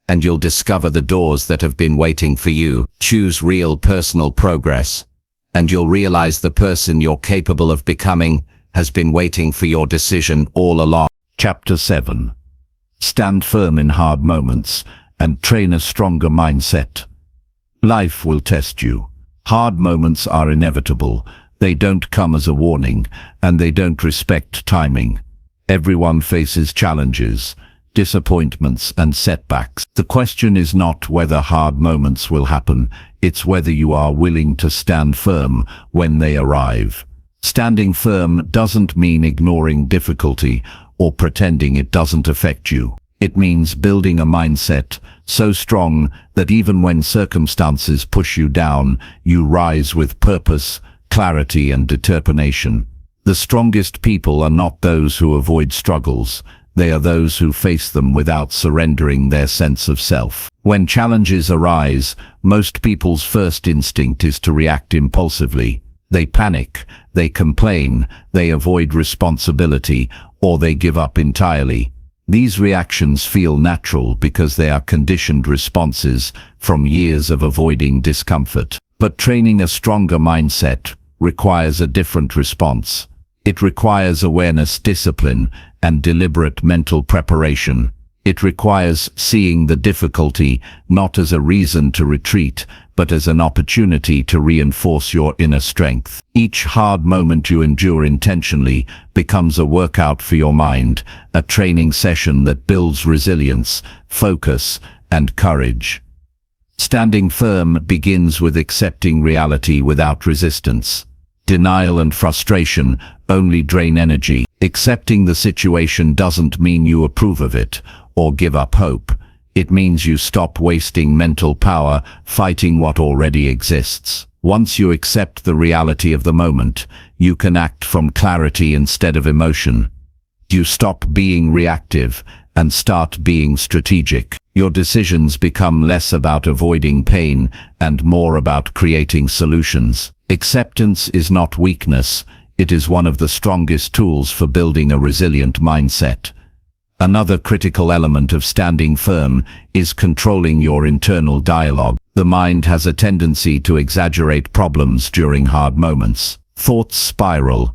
and you'll discover the doors that have been waiting for you. Choose real personal progress, and you'll realize the person you're capable of becoming has been waiting for your decision all along. Chapter 7. Stand firm in hard moments and train a stronger mindset. Life will test you. Hard moments are inevitable. They don't come as a warning, and they don't respect timing. Everyone faces challenges, disappointments, and setbacks. The question is not whether hard moments will happen, it's whether you are willing to stand firm when they arrive. Standing firm doesn't mean ignoring difficulty or pretending it doesn't affect you. It means building a mindset so strong that even when circumstances push you down, you rise with purpose, clarity, and determination. The strongest people are not those who avoid struggles. They are those who face them without surrendering their sense of self. When challenges arise, most people's first instinct is to react impulsively. They panic, they complain, they avoid responsibility, or they give up entirely. These reactions feel natural because they are conditioned responses from years of avoiding discomfort. But training a stronger mindset requires a different response. It requires awareness, discipline, and deliberate mental preparation. It requires seeing the difficulty not as a reason to retreat, but as an opportunity to reinforce your inner strength. Each hard moment you endure intentionally becomes a workout for your mind, a training session that builds resilience, focus, and courage. Standing firm begins with accepting reality without resistance. Denial and frustration only drain energy. Accepting the situation doesn't mean you approve of it or give up hope. It means you stop wasting mental power fighting what already exists. Once you accept the reality of the moment, you can act from clarity instead of emotion. You stop being reactive and start being strategic. Your decisions become less about avoiding pain and more about creating solutions. Acceptance is not weakness, it is one of the strongest tools for building a resilient mindset. Another critical element of standing firm is controlling your internal dialogue. The mind has a tendency to exaggerate problems during hard moments. Thoughts spiral.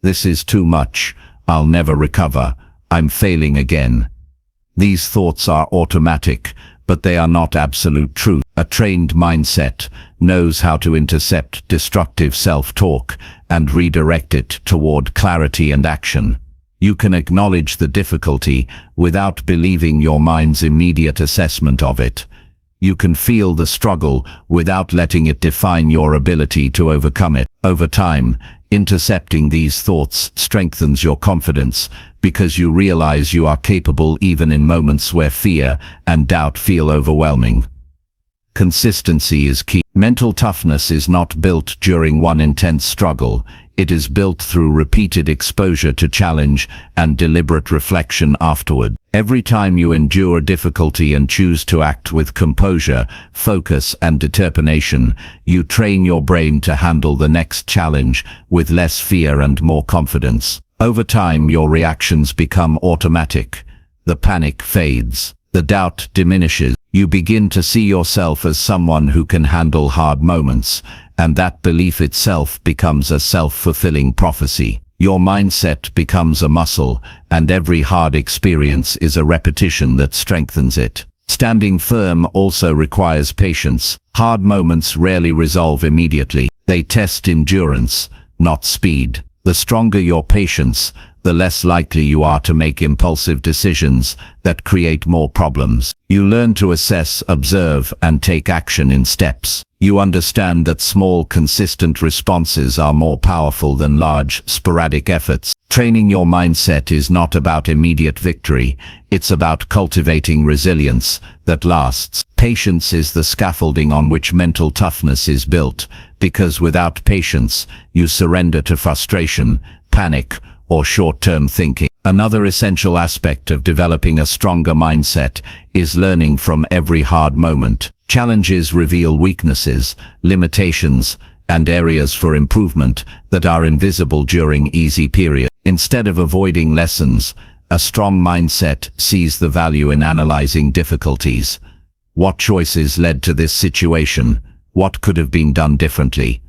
This is too much. I'll never recover. I'm failing again. These thoughts are automatic, but they are not absolute truth. A trained mindset knows how to intercept destructive self-talk and redirect it toward clarity and action. You can acknowledge the difficulty without believing your mind's immediate assessment of it. You can feel the struggle without letting it define your ability to overcome it. Over time, intercepting these thoughts strengthens your confidence because you realize you are capable even in moments where fear and doubt feel overwhelming. Consistency is key. Mental toughness is not built during one intense struggle. It is built through repeated exposure to challenge and deliberate reflection afterward. Every time you endure difficulty and choose to act with composure, focus, and determination, you train your brain to handle the next challenge with less fear and more confidence. Over time, your reactions become automatic. The panic fades. The doubt diminishes. You begin to see yourself as someone who can handle hard moments, and that belief itself becomes a self-fulfilling prophecy. Your mindset becomes a muscle, and every hard experience is a repetition that strengthens it. Standing firm also requires patience. Hard moments rarely resolve immediately. They test endurance, not speed. The stronger your patience, the less likely you are to make impulsive decisions that create more problems. You learn to assess, observe, and take action in steps. You understand that small, consistent responses are more powerful than large, sporadic efforts. Training your mindset is not about immediate victory. It's about cultivating resilience that lasts. Patience is the scaffolding on which mental toughness is built, because without patience, you surrender to frustration, panic, or short-term thinking. Another essential aspect of developing a stronger mindset is learning from every hard moment. Challenges reveal weaknesses, limitations, and areas for improvement that are invisible during easy periods. Instead of avoiding lessons, a strong mindset sees the value in analyzing difficulties. What choices led to this situation? What could have been done differently?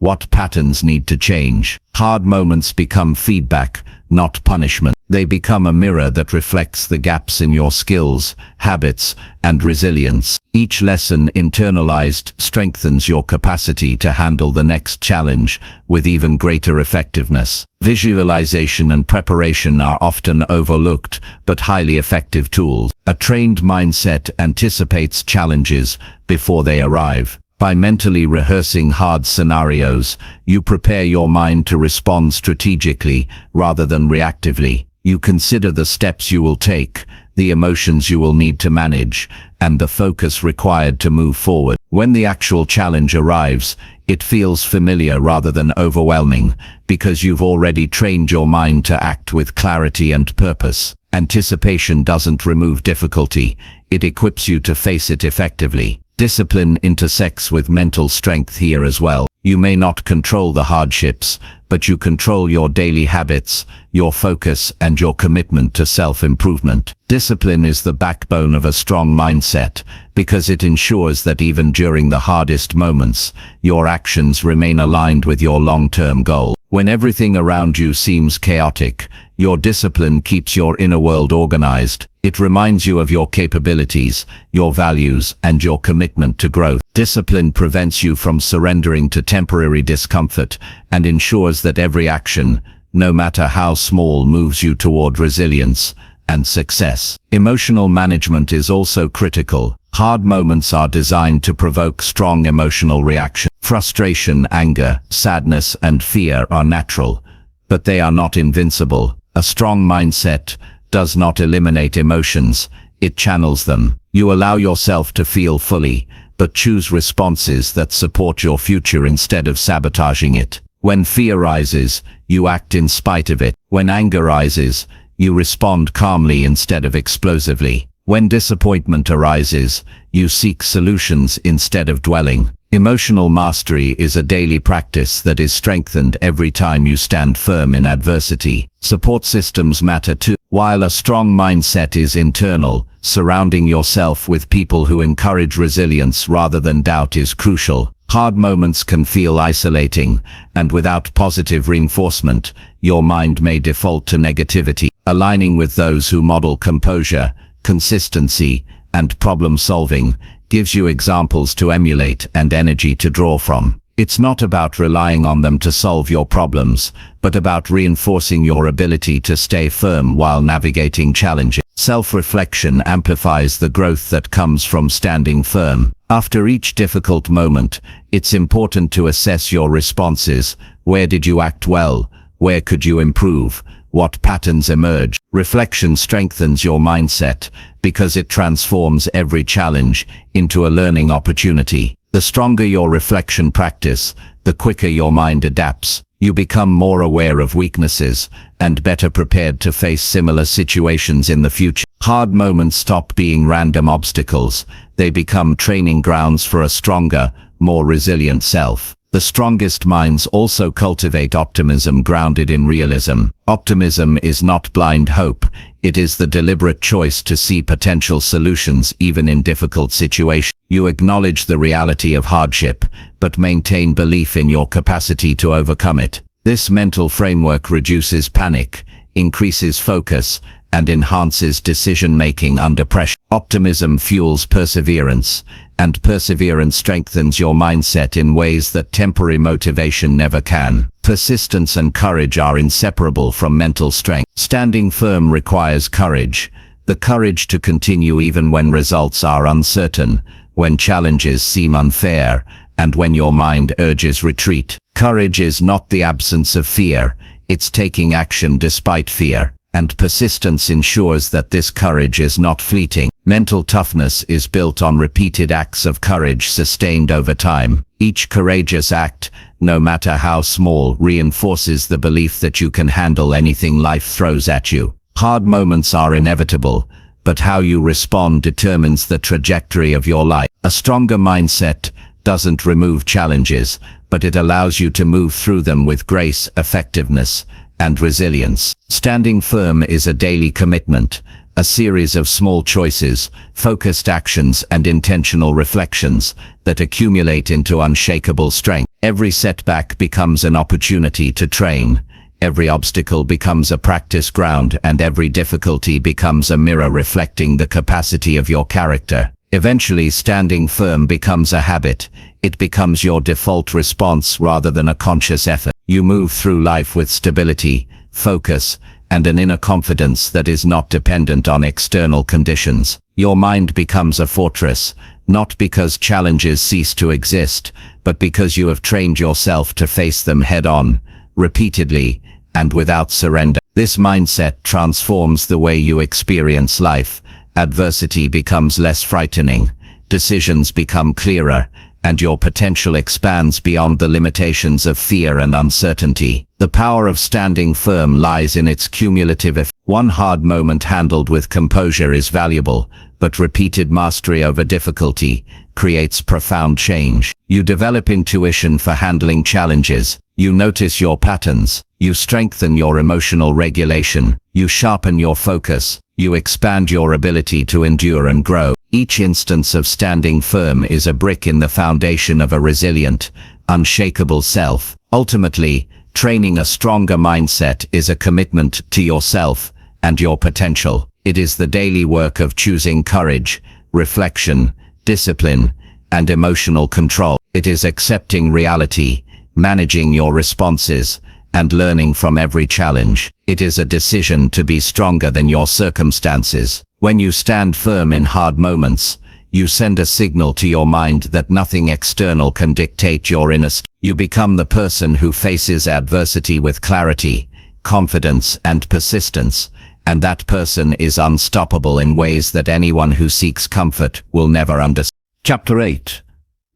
What patterns need to change? Hard moments become feedback, not punishment. They become a mirror that reflects the gaps in your skills, habits, and resilience. Each lesson internalized strengthens your capacity to handle the next challenge with even greater effectiveness. Visualization and preparation are often overlooked but highly effective tools. A trained mindset anticipates challenges before they arrive. By mentally rehearsing hard scenarios, you prepare your mind to respond strategically rather than reactively. You consider the steps you will take, the emotions you will need to manage, and the focus required to move forward. When the actual challenge arrives, it feels familiar rather than overwhelming, because you've already trained your mind to act with clarity and purpose. Anticipation doesn't remove difficulty, it equips you to face it effectively. Discipline intersects with mental strength here as well. You may not control the hardships, but you control your daily habits, your focus, and your commitment to self-improvement. Discipline is the backbone of a strong mindset, because it ensures that even during the hardest moments, your actions remain aligned with your long-term goal. When everything around you seems chaotic, your discipline keeps your inner world organized. It reminds you of your capabilities, your values, and your commitment to growth. Discipline prevents you from surrendering to temporary discomfort and ensures that every action, no matter how small, moves you toward resilience and success. Emotional management is also critical. Hard moments are designed to provoke strong emotional reaction. Frustration, anger, sadness, and fear are natural, but they are not invincible. A strong mindset does not eliminate emotions, it channels them. You allow yourself to feel fully, but choose responses that support your future instead of sabotaging it. When fear rises, you act in spite of it. When anger rises, you respond calmly instead of explosively. When disappointment arises, you seek solutions instead of dwelling. Emotional mastery is a daily practice that is strengthened every time you stand firm in adversity. Support systems matter too. While a strong mindset is internal, surrounding yourself with people who encourage resilience rather than doubt is crucial. Hard moments can feel isolating, and without positive reinforcement, your mind may default to negativity. Aligning with those who model composure, consistency, and problem-solving gives you examples to emulate and energy to draw from. It's not about relying on them to solve your problems, but about reinforcing your ability to stay firm while navigating challenges. Self-reflection amplifies the growth that comes from standing firm. After each difficult moment, it's important to assess your responses. Where did you act well? Where could you improve? What patterns emerge? Reflection strengthens your mindset because it transforms every challenge into a learning opportunity. The stronger your reflection practice, the quicker your mind adapts. You become more aware of weaknesses and better prepared to face similar situations in the future. Hard moments stop being random obstacles. They become training grounds for a stronger, more resilient self. The strongest minds also cultivate optimism grounded in realism. Optimism is not blind hope. It is the deliberate choice to see potential solutions even in difficult situations. You acknowledge the reality of hardship, but maintain belief in your capacity to overcome it. This mental framework reduces panic, increases focus, and enhances decision-making under pressure. Optimism fuels perseverance, and perseverance strengthens your mindset in ways that temporary motivation never can. Persistence and courage are inseparable from mental strength. Standing firm requires courage, the courage to continue even when results are uncertain, when challenges seem unfair, and when your mind urges retreat. Courage is not the absence of fear, it's taking action despite fear. And persistence ensures that this courage is not fleeting. Mental toughness is built on repeated acts of courage sustained over time. Each courageous act, no matter how small, reinforces the belief that you can handle anything life throws at you. Hard moments are inevitable, but how you respond determines the trajectory of your life. A stronger mindset doesn't remove challenges, but it allows you to move through them with grace, effectiveness, and resilience. Standing firm is a daily commitment, a series of small choices, focused actions, and intentional reflections that accumulate into unshakable strength. Every setback becomes an opportunity to train. Every obstacle becomes a practice ground, and every difficulty becomes a mirror reflecting the capacity of your character. Eventually, standing firm becomes a habit. It becomes your default response rather than a conscious effort. You move through life with stability, focus, and an inner confidence that is not dependent on external conditions. Your mind becomes a fortress, not because challenges cease to exist, but because you have trained yourself to face them head-on, repeatedly, and without surrender. This mindset transforms the way you experience life. Adversity becomes less frightening, decisions become clearer, and your potential expands beyond the limitations of fear and uncertainty. The power of standing firm lies in its cumulative effect. One hard moment handled with composure is valuable, but repeated mastery over difficulty creates profound change. You develop intuition for handling challenges. You notice your patterns. You strengthen your emotional regulation. You sharpen your focus. You expand your ability to endure and grow. Each instance of standing firm is a brick in the foundation of a resilient, unshakable self. Ultimately, training a stronger mindset is a commitment to yourself and your potential. It is the daily work of choosing courage, reflection, discipline, and emotional control. It is accepting reality, managing your responses, and learning from every challenge. It is a decision to be stronger than your circumstances. When you stand firm in hard moments, you send a signal to your mind that nothing external can dictate your inner state. You become the person who faces adversity with clarity, confidence, and persistence, and that person is unstoppable in ways that anyone who seeks comfort will never understand. Chapter 8.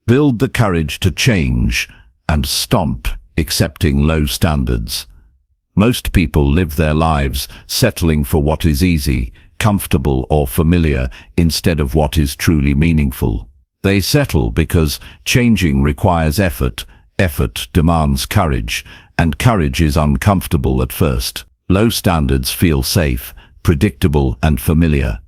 Build the courage to change and stop accepting low standards. Most people live their lives settling for what is easy, comfortable, or familiar instead of what is truly meaningful. They settle because changing requires effort, effort demands courage, and courage is uncomfortable at first. Low standards feel safe, predictable, and familiar.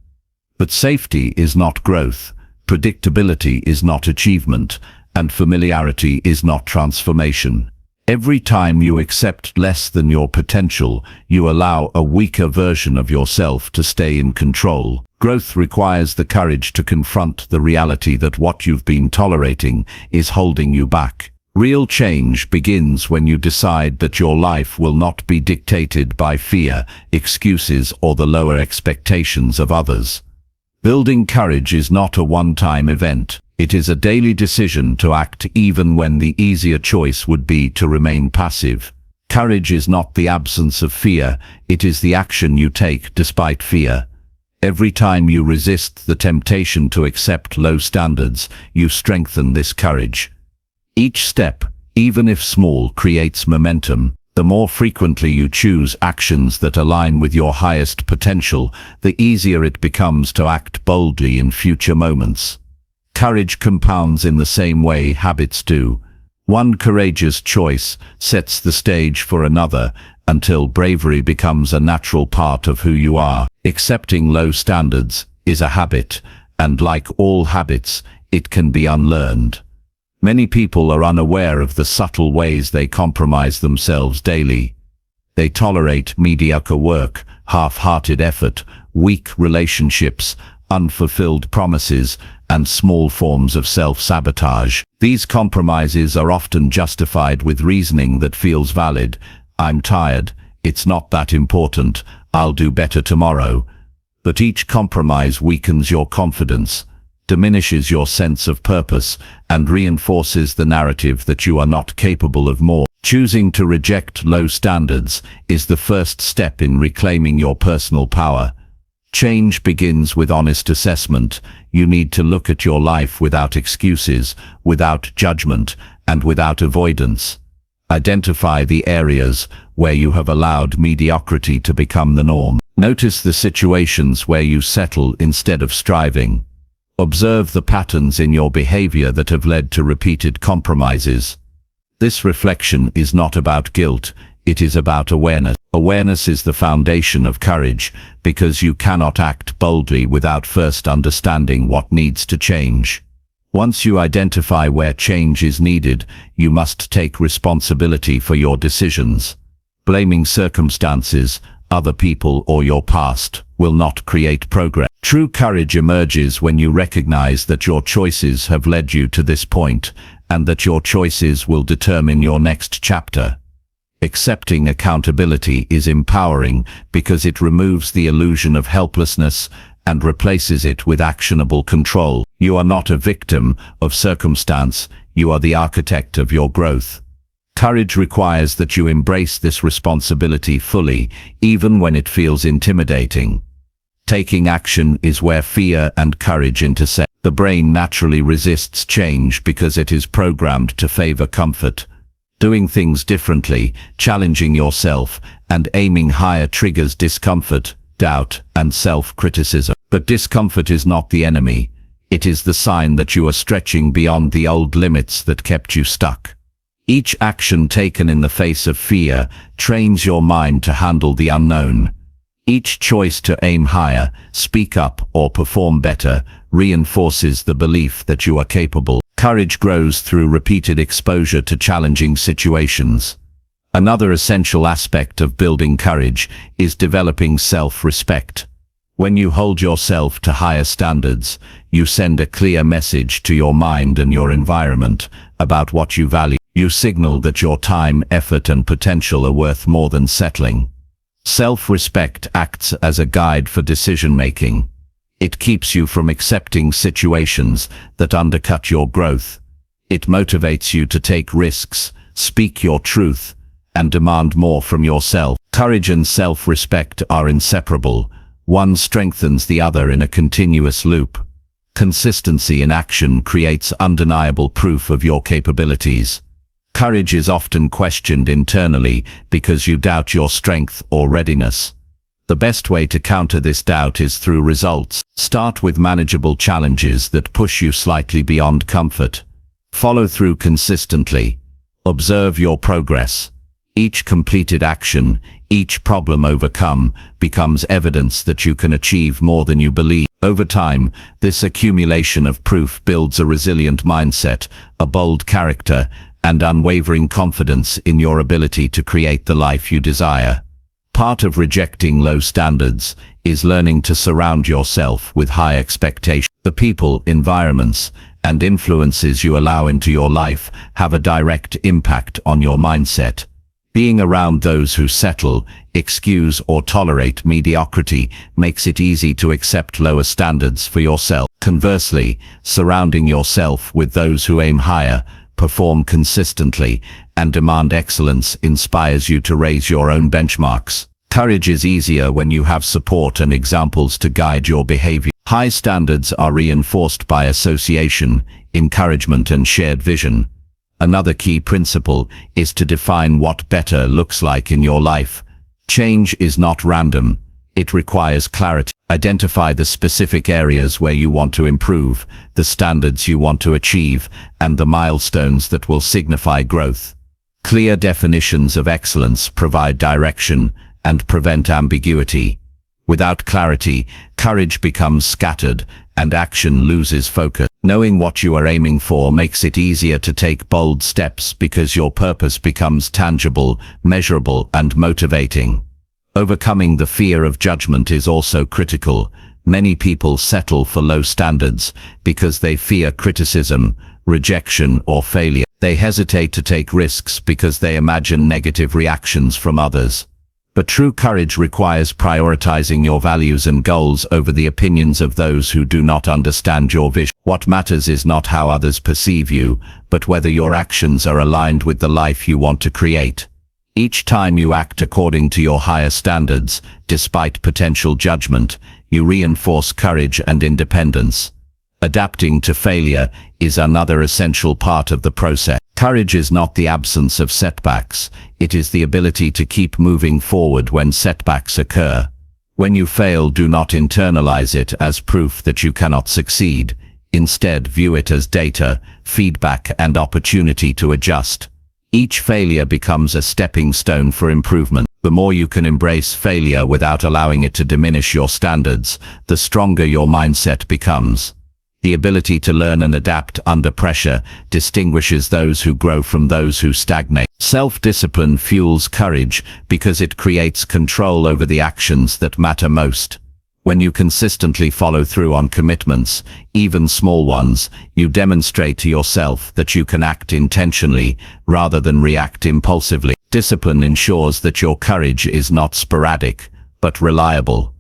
But safety is not growth, predictability is not achievement, and familiarity is not transformation. Every time you accept less than your potential, you allow a weaker version of yourself to stay in control. Growth requires the courage to confront the reality that what you've been tolerating is holding you back. Real change begins when you decide that your life will not be dictated by fear, excuses, or the lower expectations of others. Building courage is not a one-time event. It is a daily decision to act even when the easier choice would be to remain passive. Courage is not the absence of fear, it is the action you take despite fear. Every time you resist the temptation to accept low standards, you strengthen this courage. Each step, even if small, creates momentum. The more frequently you choose actions that align with your highest potential, the easier it becomes to act boldly in future moments. Courage compounds in the same way habits do. One courageous choice sets the stage for another until bravery becomes a natural part of who you are. Accepting low standards is a habit, and like all habits, it can be unlearned. Many people are unaware of the subtle ways they compromise themselves daily. They tolerate mediocre work, half-hearted effort, weak relationships, unfulfilled promises, and small forms of self-sabotage. These compromises are often justified with reasoning that feels valid. I'm tired, it's not that important, I'll do better tomorrow. But each compromise weakens your confidence, diminishes your sense of purpose, and reinforces the narrative that you are not capable of more. Choosing to reject low standards is the first step in reclaiming your personal power. Change begins with honest assessment. You need to look at your life without excuses, without judgment, and without avoidance. Identify the areas where you have allowed mediocrity to become the norm. Notice the situations where you settle instead of striving. Observe the patterns in your behavior that have led to repeated compromises. This reflection is not about guilt, it is about awareness. Awareness is the foundation of courage, because you cannot act boldly without first understanding what needs to change. Once you identify where change is needed, you must take responsibility for your decisions. Blaming circumstances, other people, or your past will not create progress. True courage emerges when you recognize that your choices have led you to this point, and that your choices will determine your next chapter. Accepting accountability is empowering because it removes the illusion of helplessness and replaces it with actionable control. You are not a victim of circumstance, you are the architect of your growth. Courage requires that you embrace this responsibility fully, even when it feels intimidating. Taking action is where fear and courage intersect. The brain naturally resists change because it is programmed to favor comfort. Doing things differently, challenging yourself, and aiming higher triggers discomfort, doubt, and self-criticism. But discomfort is not the enemy. It is the sign that you are stretching beyond the old limits that kept you stuck. Each action taken in the face of fear trains your mind to handle the unknown. Each choice to aim higher, speak up, or perform better reinforces the belief that you are capable. Courage grows through repeated exposure to challenging situations. Another essential aspect of building courage is developing self-respect. When you hold yourself to higher standards, you send a clear message to your mind and your environment about what you value. You signal that your time, effort, and potential are worth more than settling. Self-respect acts as a guide for decision-making. It keeps you from accepting situations that undercut your growth. It motivates you to take risks, speak your truth, and demand more from yourself. Courage and self-respect are inseparable. One strengthens the other in a continuous loop. Consistency in action creates undeniable proof of your capabilities. Courage is often questioned internally because you doubt your strength or readiness. The best way to counter this doubt is through results. Start with manageable challenges that push you slightly beyond comfort. Follow through consistently. Observe your progress. Each completed action, each problem overcome, becomes evidence that you can achieve more than you believe. Over time, this accumulation of proof builds a resilient mindset, a bold character, and unwavering confidence in your ability to create the life you desire. Part of rejecting low standards is learning to surround yourself with high expectations. The people, environments, and influences you allow into your life have a direct impact on your mindset. Being around those who settle, excuse, or tolerate mediocrity makes it easy to accept lower standards for yourself. Conversely, surrounding yourself with those who aim higher, perform consistently, and demand excellence inspires you to raise your own benchmarks. Courage is easier when you have support and examples to guide your behavior. High standards are reinforced by association, encouragement, and shared vision. Another key principle is to define what better looks like in your life. Change is not random. It requires clarity. Identify the specific areas where you want to improve, the standards you want to achieve, and the milestones that will signify growth. Clear definitions of excellence provide direction and prevent ambiguity. Without clarity, courage becomes scattered and action loses focus. Knowing what you are aiming for makes it easier to take bold steps because your purpose becomes tangible, measurable, and motivating. Overcoming the fear of judgment is also critical. Many people settle for low standards because they fear criticism, rejection, or failure. They hesitate to take risks because they imagine negative reactions from others. But true courage requires prioritizing your values and goals over the opinions of those who do not understand your vision. What matters is not how others perceive you, but whether your actions are aligned with the life you want to create. Each time you act according to your higher standards, despite potential judgment, you reinforce courage and independence. Adapting to failure is another essential part of the process. Courage is not the absence of setbacks, it is the ability to keep moving forward when setbacks occur. When you fail, do not internalize it as proof that you cannot succeed. Instead, view it as data, feedback, and opportunity to adjust. Each failure becomes a stepping stone for improvement. The more you can embrace failure without allowing it to diminish your standards, the stronger your mindset becomes. The ability to learn and adapt under pressure distinguishes those who grow from those who stagnate. Self-discipline fuels courage because it creates control over the actions that matter most. When you consistently follow through on commitments, even small ones, you demonstrate to yourself that you can act intentionally rather than react impulsively. Discipline ensures that your courage is not sporadic, but reliable.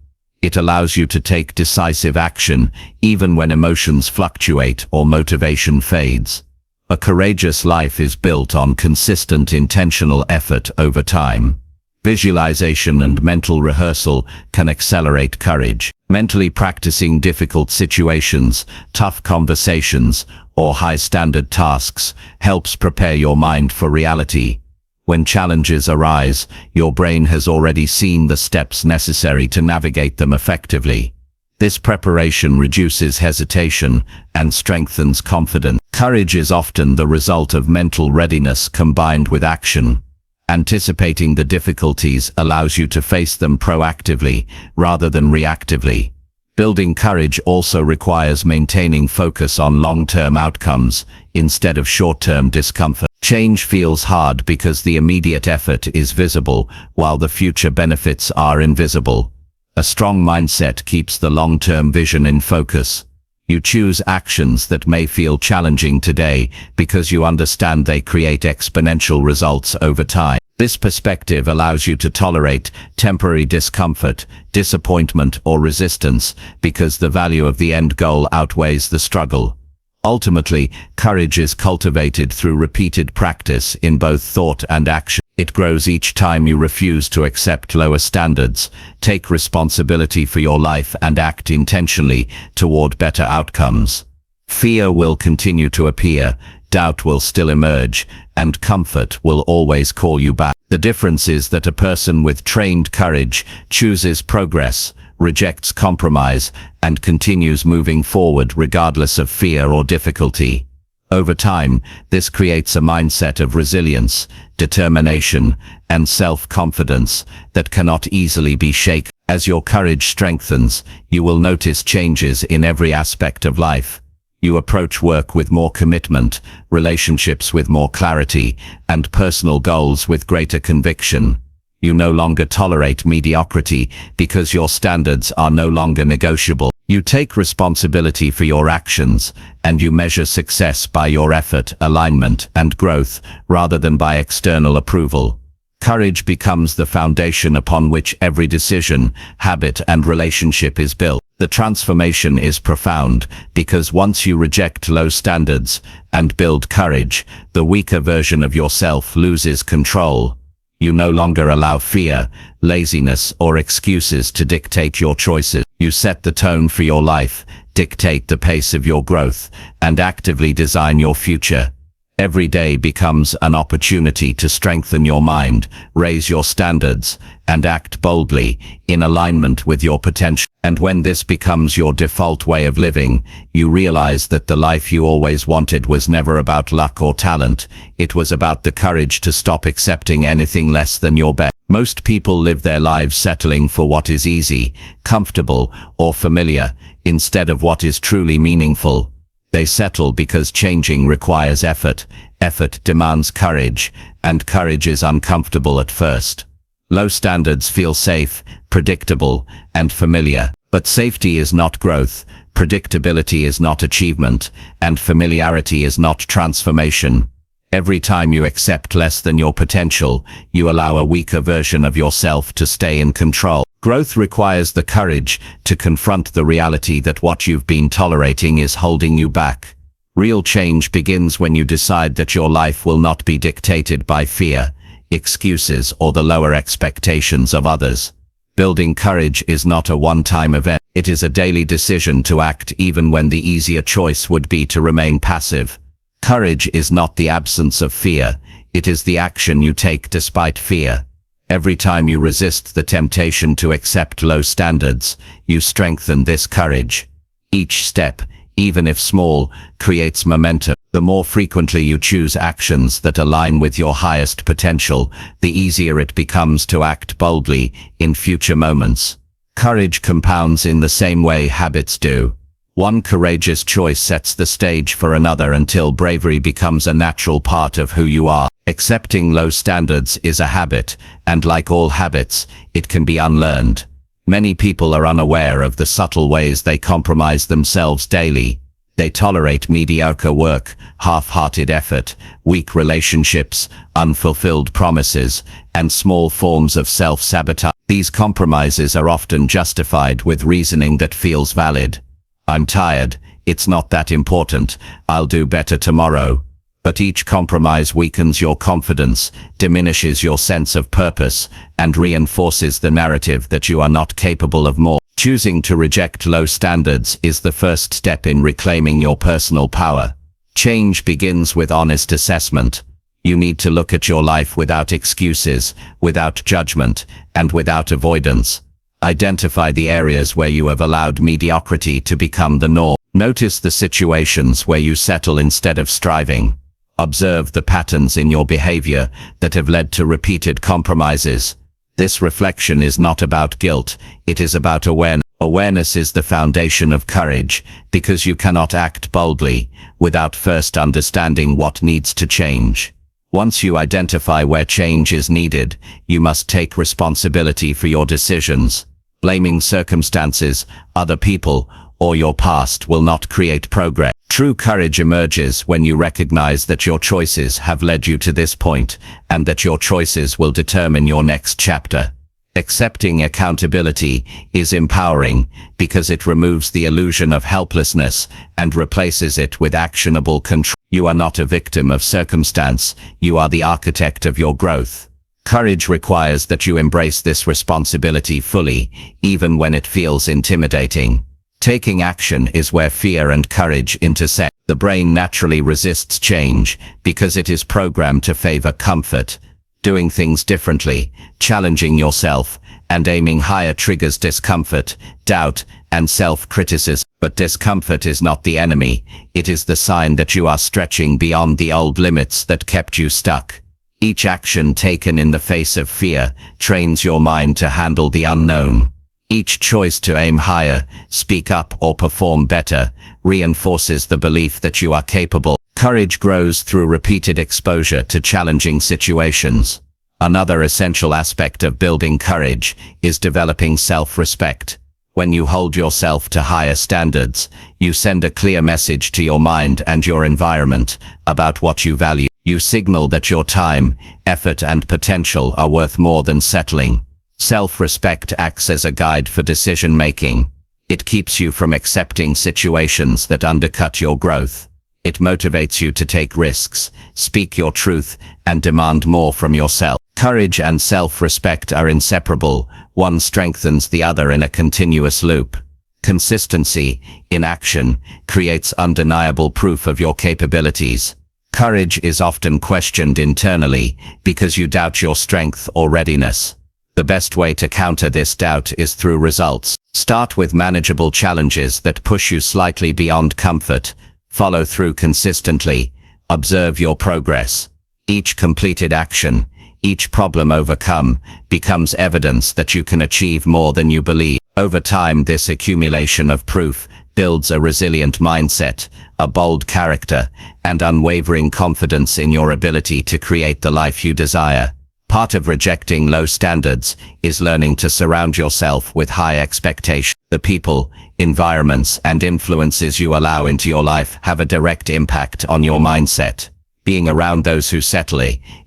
It allows you to take decisive action even when emotions fluctuate or motivation fades. A courageous life is built on consistent intentional effort over time. Visualization and mental rehearsal can accelerate courage. Mentally practicing difficult situations, tough conversations, or high-standard tasks helps prepare your mind for reality. When challenges arise, your brain has already seen the steps necessary to navigate them effectively. This preparation reduces hesitation and strengthens confidence. Courage is often the result of mental readiness combined with action. Anticipating the difficulties allows you to face them proactively rather than reactively. Building courage also requires maintaining focus on long-term outcomes instead of short-term discomfort. Change feels hard because the immediate effort is visible while the future benefits are invisible. A strong mindset keeps the long-term vision in focus. You choose actions that may feel challenging today because you understand they create exponential results over time. This perspective allows you to tolerate temporary discomfort, disappointment, or resistance because the value of the end goal outweighs the struggle. Ultimately, courage is cultivated through repeated practice in both thought and action. It grows each time you refuse to accept lower standards, take responsibility for your life, and act intentionally toward better outcomes. Fear will continue to appear, doubt will still emerge, and comfort will always call you back. The difference is that a person with trained courage chooses progress, rejects compromise, and continues moving forward regardless of fear or difficulty. Over time, this creates a mindset of resilience, determination, and self-confidence that cannot easily be shaken. As your courage strengthens, you will notice changes in every aspect of life. You approach work with more commitment, relationships with more clarity, and personal goals with greater conviction. You no longer tolerate mediocrity because your standards are no longer negotiable. You take responsibility for your actions, and you measure success by your effort, alignment, and growth, rather than by external approval. Courage becomes the foundation upon which every decision, habit, and relationship is built. The transformation is profound because once you reject low standards and build courage, the weaker version of yourself loses control. You no longer allow fear, laziness, or excuses to dictate your choices. You set the tone for your life, dictate the pace of your growth, and actively design your future. Every day becomes an opportunity to strengthen your mind, raise your standards, and act boldly in alignment with your potential. And when this becomes your default way of living, you realize that the life you always wanted was never about luck or talent. It was about the courage to stop accepting anything less than your best. Most people live their lives settling for what is easy, comfortable, or familiar, instead of what is truly meaningful. They settle because changing requires effort. Effort demands courage, and courage is uncomfortable at first. Low standards feel safe, predictable, and familiar. But safety is not growth, predictability is not achievement, and familiarity is not transformation. Every time you accept less than your potential, you allow a weaker version of yourself to stay in control. Growth requires the courage to confront the reality that what you've been tolerating is holding you back. Real change begins when you decide that your life will not be dictated by fear, excuses, or the lower expectations of others. Building courage is not a one-time event. It is a daily decision to act even when the easier choice would be to remain passive. Courage is not the absence of fear, it is the action you take despite fear. Every time you resist the temptation to accept low standards, you strengthen this courage. Each step, even if small, creates momentum. The more frequently you choose actions that align with your highest potential, the easier it becomes to act boldly in future moments. Courage compounds in the same way habits do. One courageous choice sets the stage for another until bravery becomes a natural part of who you are. Accepting low standards is a habit, and like all habits, it can be unlearned. Many people are unaware of the subtle ways they compromise themselves daily. They tolerate mediocre work, half-hearted effort, weak relationships, unfulfilled promises, and small forms of self-sabotage. These compromises are often justified with reasoning that feels valid. I'm tired, it's not that important, I'll do better tomorrow. But each compromise weakens your confidence, diminishes your sense of purpose, and reinforces the narrative that you are not capable of more. Choosing to reject low standards is the first step in reclaiming your personal power. Change begins with honest assessment. You need to look at your life without excuses, without judgment, and without avoidance. Identify the areas where you have allowed mediocrity to become the norm. Notice the situations where you settle instead of striving. Observe the patterns in your behavior that have led to repeated compromises. This reflection is not about guilt, it is about awareness. Awareness is the foundation of courage, because you cannot act boldly without first understanding what needs to change. Once you identify where change is needed, you must take responsibility for your decisions. Blaming circumstances, other people, or your past will not create progress. True courage emerges when you recognize that your choices have led you to this point, and that your choices will determine your next chapter. Accepting accountability is empowering because it removes the illusion of helplessness and replaces it with actionable control. You are not a victim of circumstance, you are the architect of your growth. Courage requires that you embrace this responsibility fully, even when it feels intimidating. Taking action is where fear and courage intersect. The brain naturally resists change because it is programmed to favor comfort. Doing things differently, challenging yourself, and aiming higher triggers discomfort, doubt, and self-criticism. But discomfort is not the enemy. It is the sign that you are stretching beyond the old limits that kept you stuck. Each action taken in the face of fear trains your mind to handle the unknown. Each choice to aim higher, speak up, or perform better reinforces the belief that you are capable. Courage grows through repeated exposure to challenging situations. Another essential aspect of building courage is developing self-respect. When you hold yourself to higher standards, you send a clear message to your mind and your environment about what you value. You signal that your time, effort, and potential are worth more than settling. Self-respect acts as a guide for decision-making. It keeps you from accepting situations that undercut your growth. It motivates you to take risks, speak your truth, and demand more from yourself. Courage and self-respect are inseparable. One strengthens the other in a continuous loop. Consistency in action creates undeniable proof of your capabilities. Courage is often questioned internally because you doubt your strength or readiness. The best way to counter this doubt is through results. Start with manageable challenges that push you slightly beyond comfort. Follow through consistently. Observe your progress. Each completed action, each problem overcome, becomes evidence that you can achieve more than you believe. Over time, this accumulation of proof builds a resilient mindset, a bold character, and unwavering confidence in your ability to create the life you desire. Part of rejecting low standards is learning to surround yourself with high expectations. The people, environments, and influences you allow into your life have a direct impact on your mindset. Being around those who settle,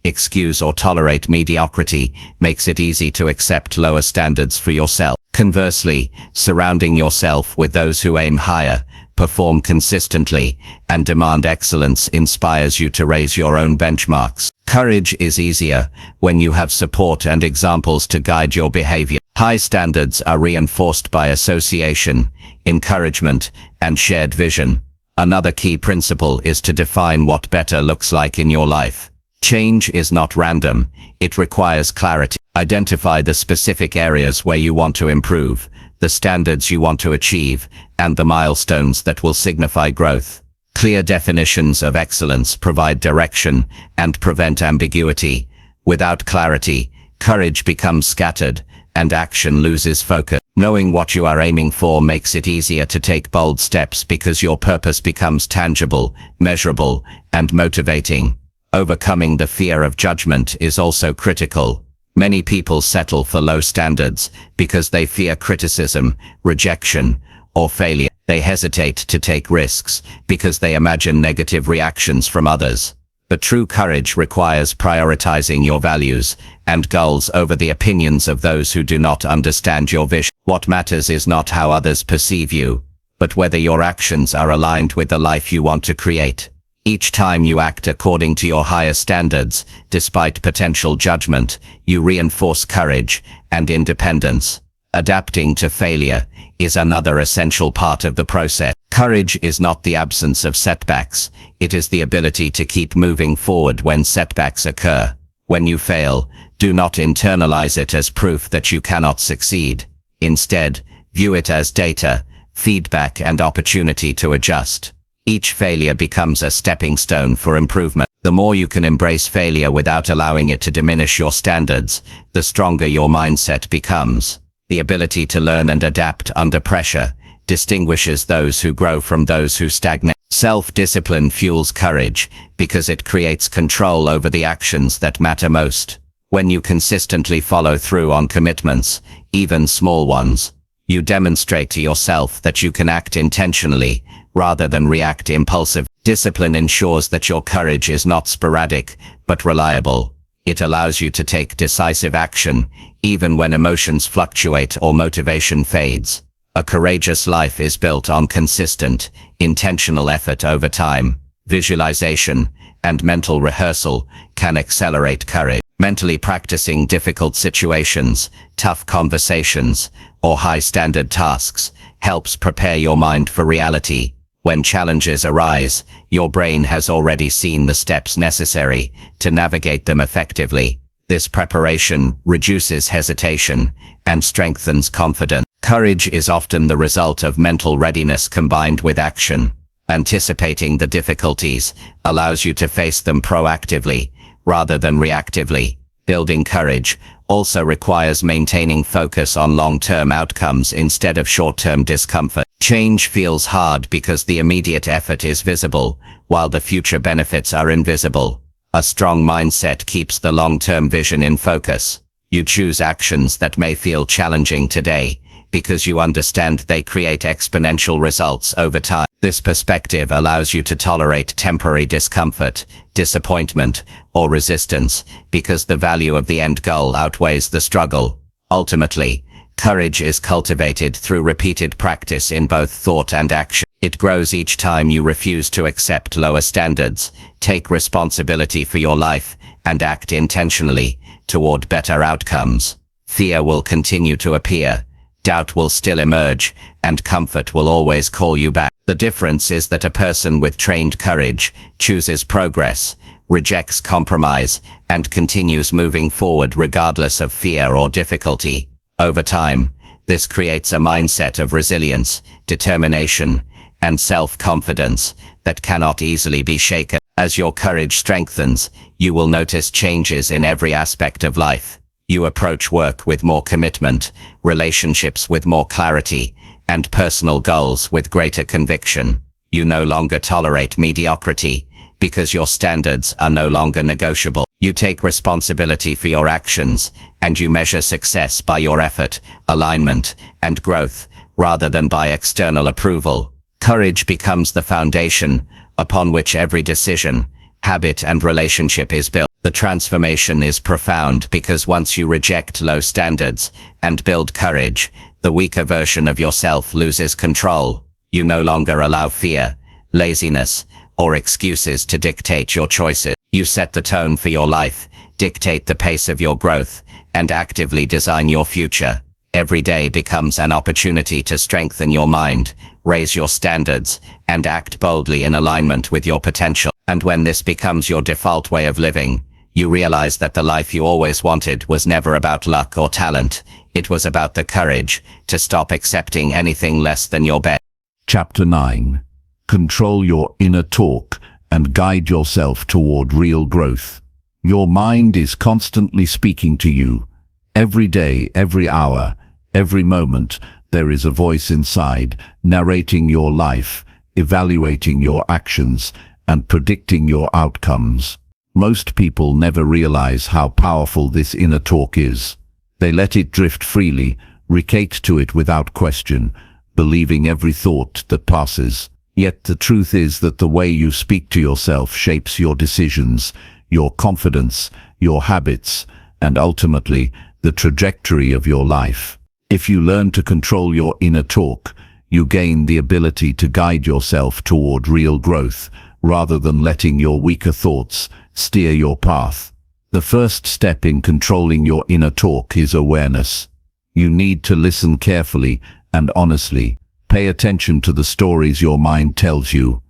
excuse, or tolerate mediocrity makes it easy to accept lower standards for yourself. Conversely, surrounding yourself with those who aim higher, perform consistently, and demand excellence inspires you to raise your own benchmarks. Courage is easier when you have support and examples to guide your behavior. High standards are reinforced by association, encouragement, and shared vision. Another key principle is to define what better looks like in your life. Change is not random, it requires clarity. Identify the specific areas where you want to improve, the standards you want to achieve, and the milestones that will signify growth. Clear definitions of excellence provide direction and prevent ambiguity. Without clarity, courage becomes scattered, and action loses focus. Knowing what you are aiming for makes it easier to take bold steps because your purpose becomes tangible, measurable, and motivating. Overcoming the fear of judgment is also critical. Many people settle for low standards because they fear criticism, rejection, or failure. They hesitate to take risks because they imagine negative reactions from others. But true courage requires prioritizing your values and goals over the opinions of those who do not understand your vision. What matters is not how others perceive you, but whether your actions are aligned with the life you want to create. Each time you act according to your higher standards, despite potential judgment, you reinforce courage and independence. Adapting to failure is another essential part of the process. Courage is not the absence of setbacks, it is the ability to keep moving forward when setbacks occur. When you fail, do not internalize it as proof that you cannot succeed. Instead, view it as data, feedback, and opportunity to adjust. Each failure becomes a stepping stone for improvement. The more you can embrace failure without allowing it to diminish your standards, the stronger your mindset becomes. The ability to learn and adapt under pressure distinguishes those who grow from those who stagnate. Self-discipline fuels courage because it creates control over the actions that matter most. When you consistently follow through on commitments, even small ones, you demonstrate to yourself that you can act intentionally rather than react impulsively. Discipline ensures that your courage is not sporadic, but reliable. It allows you to take decisive action, even when emotions fluctuate or motivation fades. A courageous life is built on consistent, intentional effort over time. Visualization and mental rehearsal can accelerate courage. Mentally practicing difficult situations, tough conversations, or high-standard tasks helps prepare your mind for reality. When challenges arise, your brain has already seen the steps necessary to navigate them effectively. This preparation reduces hesitation and strengthens confidence. Courage is often the result of mental readiness combined with action. Anticipating the difficulties allows you to face them proactively rather than reactively. Building courage also requires maintaining focus on long-term outcomes instead of short-term discomfort. Change feels hard because the immediate effort is visible, while the future benefits are invisible. A strong mindset keeps the long-term vision in focus. You choose actions that may feel challenging today, because you understand they create exponential results over time. This perspective allows you to tolerate temporary discomfort, disappointment, or resistance, because the value of the end goal outweighs the struggle. Ultimately, courage is cultivated through repeated practice in both thought and action. It grows each time you refuse to accept lower standards, take responsibility for your life, and act intentionally toward better outcomes. Fear will continue to appear, doubt will still emerge, and comfort will always call you back. The difference is that a person with trained courage chooses progress, rejects compromise, and continues moving forward regardless of fear or difficulty. Over time, this creates a mindset of resilience, determination, and self-confidence that cannot easily be shaken. As your courage strengthens, you will notice changes in every aspect of life. You approach work with more commitment, relationships with more clarity, and personal goals with greater conviction. You no longer tolerate mediocrity, because your standards are no longer negotiable. You take responsibility for your actions, and you measure success by your effort, alignment, and growth, rather than by external approval. Courage becomes the foundation upon which every decision, habit, and relationship is built. The transformation is profound because once you reject low standards and build courage, the weaker version of yourself loses control. You no longer allow fear, laziness, or excuses to dictate your choices. You set the tone for your life, dictate the pace of your growth, and actively design your future. Every day becomes an opportunity to strengthen your mind, raise your standards, and act boldly in alignment with your potential. And when this becomes your default way of living, you realize that the life you always wanted was never about luck or talent. It was about the courage to stop accepting anything less than your best. Chapter 9. Control your inner talk and guide yourself toward real growth. Your mind is constantly speaking to you. Every day, every hour, every moment, there is a voice inside, narrating your life, evaluating your actions, and predicting your outcomes. Most people never realize how powerful this inner talk is. They let it drift freely, recate to it without question, believing every thought that passes. Yet the truth is that the way you speak to yourself shapes your decisions, your confidence, your habits, and ultimately, the trajectory of your life. If you learn to control your inner talk, you gain the ability to guide yourself toward real growth, rather than letting your weaker thoughts steer your path. The first step in controlling your inner talk is awareness. You need to listen carefully and honestly. Pay attention to the stories your mind tells you.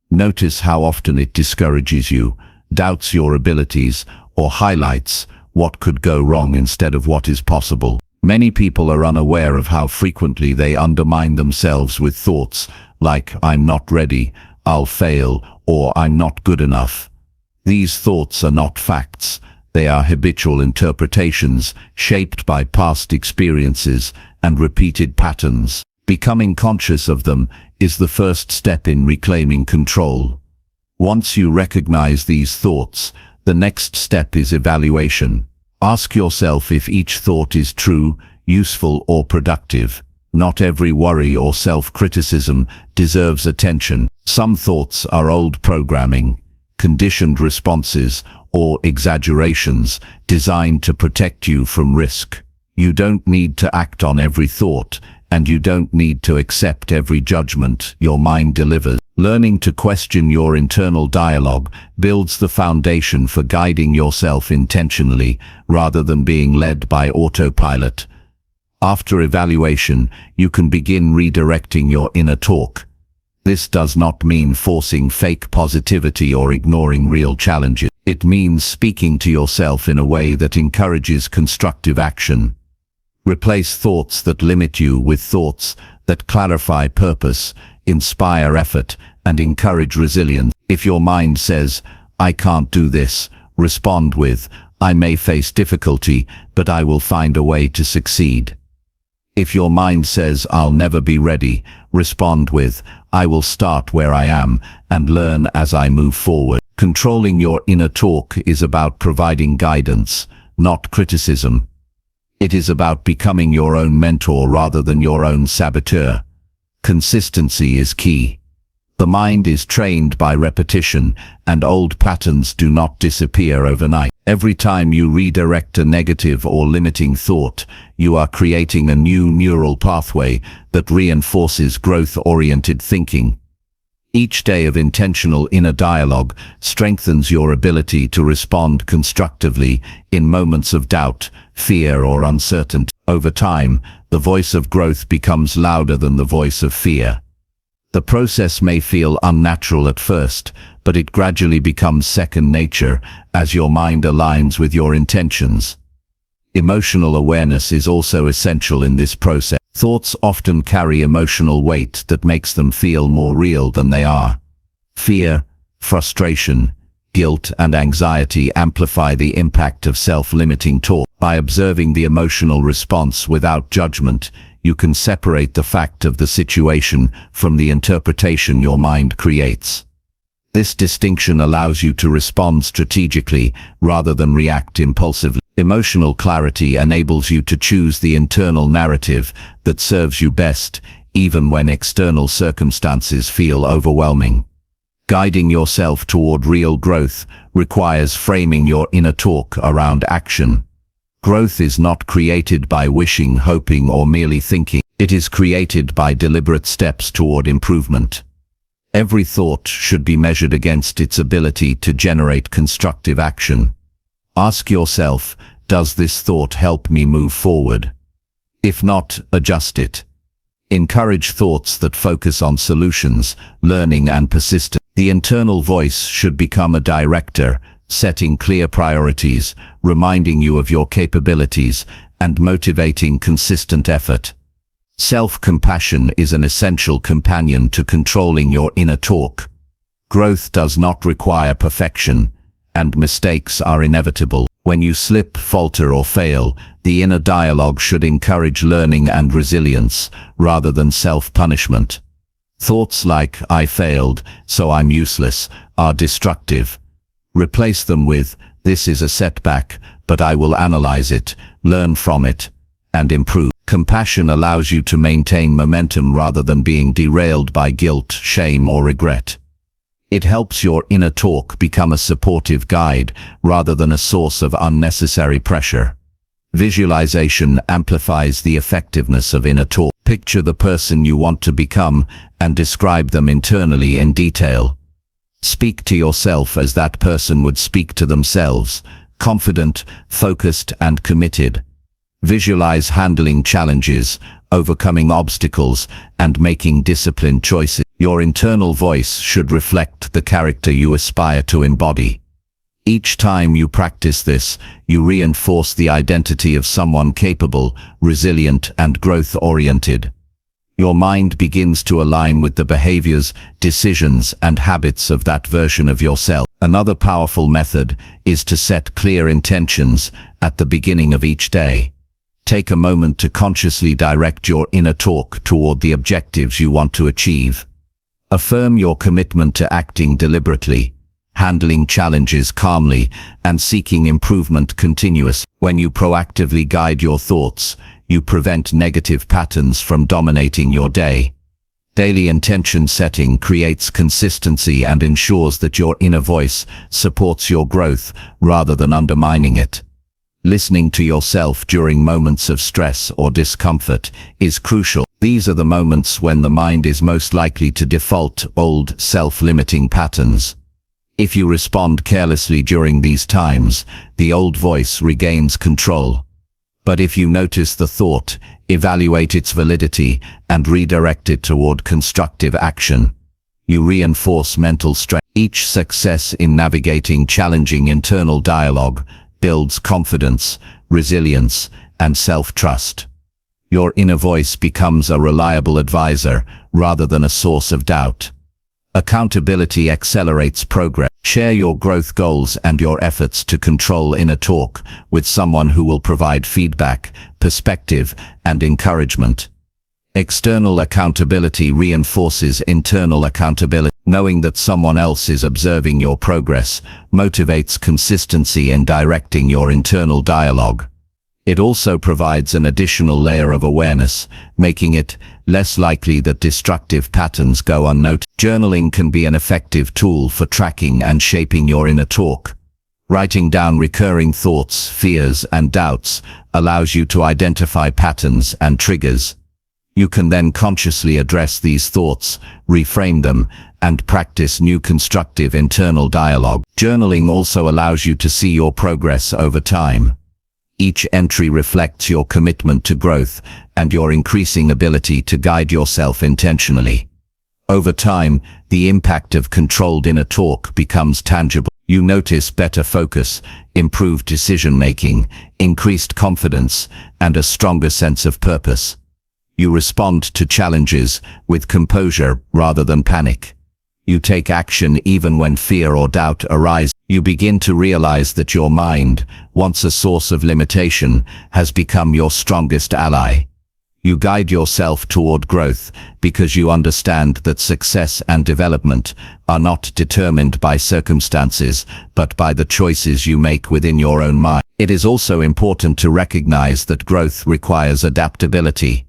Notice how often it discourages you, doubts your abilities, or highlights what could go wrong instead of what is possible. Many people are unaware of how frequently they undermine themselves with thoughts like, "I'm not ready," "I'll fail," or "I'm not good enough." These thoughts are not facts. They are habitual interpretations shaped by past experiences and repeated patterns. Becoming conscious of them is the first step in reclaiming control. Once you recognize these thoughts, the next step is evaluation. Ask yourself if each thought is true, useful, or productive. Not every worry or self-criticism deserves attention. Some thoughts are old programming, conditioned responses, or exaggerations designed to protect you from risk. You don't need to act on every thought, and you don't need to accept every judgment your mind delivers. Learning to question your internal dialogue builds the foundation for guiding yourself intentionally rather than being led by autopilot. After evaluation, you can begin redirecting your inner talk. This does not mean forcing fake positivity or ignoring real challenges. It means speaking to yourself in a way that encourages constructive action. Replace thoughts that limit you with thoughts that clarify purpose, inspire effort, and encourage resilience. If your mind says, "I can't do this," respond with, "I may face difficulty, but I will find a way to succeed." If your mind says, "I'll never be ready," respond with, "I will start where I am and learn as I move forward." Controlling your inner talk is about providing guidance, not criticism. It is about becoming your own mentor rather than your own saboteur. Consistency is key. The mind is trained by repetition, and old patterns do not disappear overnight. Every time you redirect a negative or limiting thought, you are creating a new neural pathway that reinforces growth-oriented thinking. Each day of intentional inner dialogue strengthens your ability to respond constructively in moments of doubt, fear, or uncertainty. Over time, The voice of growth becomes louder than the voice of fear. The process may feel unnatural at first, but it gradually becomes second nature as your mind aligns with your intentions. Emotional awareness is also essential in this process. Thoughts often carry emotional weight that makes them feel more real than they are. Fear, frustration, guilt, and anxiety amplify the impact of self-limiting talk. By observing the emotional response without judgment, you can separate the fact of the situation from the interpretation your mind creates. This distinction allows you to respond strategically rather than react impulsively. Emotional clarity enables you to choose the internal narrative that serves you best, even when external circumstances feel overwhelming. Guiding yourself toward real growth requires framing your inner talk around action. Growth is not created by wishing, hoping, or merely thinking. It is created by deliberate steps toward improvement. Every thought should be measured against its ability to generate constructive action. Ask yourself, does this thought help me move forward? If not, adjust it. Encourage thoughts that focus on solutions, learning, and persistence. The internal voice should become a director, setting clear priorities, reminding you of your capabilities, and motivating consistent effort. Self-compassion is an essential companion to controlling your inner talk. Growth does not require perfection, and mistakes are inevitable. When you slip, falter, or fail, the inner dialogue should encourage learning and resilience, rather than self-punishment. Thoughts like, "I failed, so I'm useless," are destructive. Replace them with, "This is a setback, but I will analyze it, learn from it, and improve." Compassion allows you to maintain momentum rather than being derailed by guilt, shame, or regret. It helps your inner talk become a supportive guide rather than a source of unnecessary pressure. Visualization amplifies the effectiveness of inner talk. Picture the person you want to become and describe them internally in detail. Speak to yourself as that person would speak to themselves, confident, focused, and committed. Visualize handling challenges, overcoming obstacles, and making disciplined choices. Your internal voice should reflect the character you aspire to embody. Each time you practice this, you reinforce the identity of someone capable, resilient, and growth-oriented. Your mind begins to align with the behaviors, decisions, and habits of that version of yourself. Another powerful method is to set clear intentions at the beginning of each day. Take a moment to consciously direct your inner talk toward the objectives you want to achieve. Affirm your commitment to acting deliberately, handling challenges calmly, and seeking improvement continuously. When you proactively guide your thoughts, you prevent negative patterns from dominating your day. Daily intention setting creates consistency and ensures that your inner voice supports your growth rather than undermining it. Listening to yourself during moments of stress or discomfort is crucial. These are the moments when the mind is most likely to default to old, self-limiting patterns. If you respond carelessly during these times, the old voice regains control. But if you notice the thought, evaluate its validity, and redirect it toward constructive action, you reinforce mental strength. Each success in navigating challenging internal dialogue builds confidence, resilience, and self-trust. Your inner voice becomes a reliable advisor rather than a source of doubt. Accountability accelerates progress. Share your growth goals and your efforts to control inner talk with someone who will provide feedback, perspective, and encouragement. External accountability reinforces internal accountability. Knowing that someone else is observing your progress motivates consistency in directing your internal dialogue. It also provides an additional layer of awareness, making it less likely that destructive patterns go unnoticed. Journaling can be an effective tool for tracking and shaping your inner talk. Writing down recurring thoughts, fears, and doubts allows you to identify patterns and triggers. You can then consciously address these thoughts, reframe them, and practice new constructive internal dialogue. Journaling also allows you to see your progress over time. Each entry reflects your commitment to growth and your increasing ability to guide yourself intentionally. Over time, the impact of controlled inner talk becomes tangible. You notice better focus, improved decision-making, increased confidence, and a stronger sense of purpose. You respond to challenges with composure rather than panic. You take action even when fear or doubt arise. You begin to realize that your mind, once a source of limitation, has become your strongest ally. You guide yourself toward growth because you understand that success and development are not determined by circumstances, but by the choices you make within your own mind. It is also important to recognize that growth requires adaptability.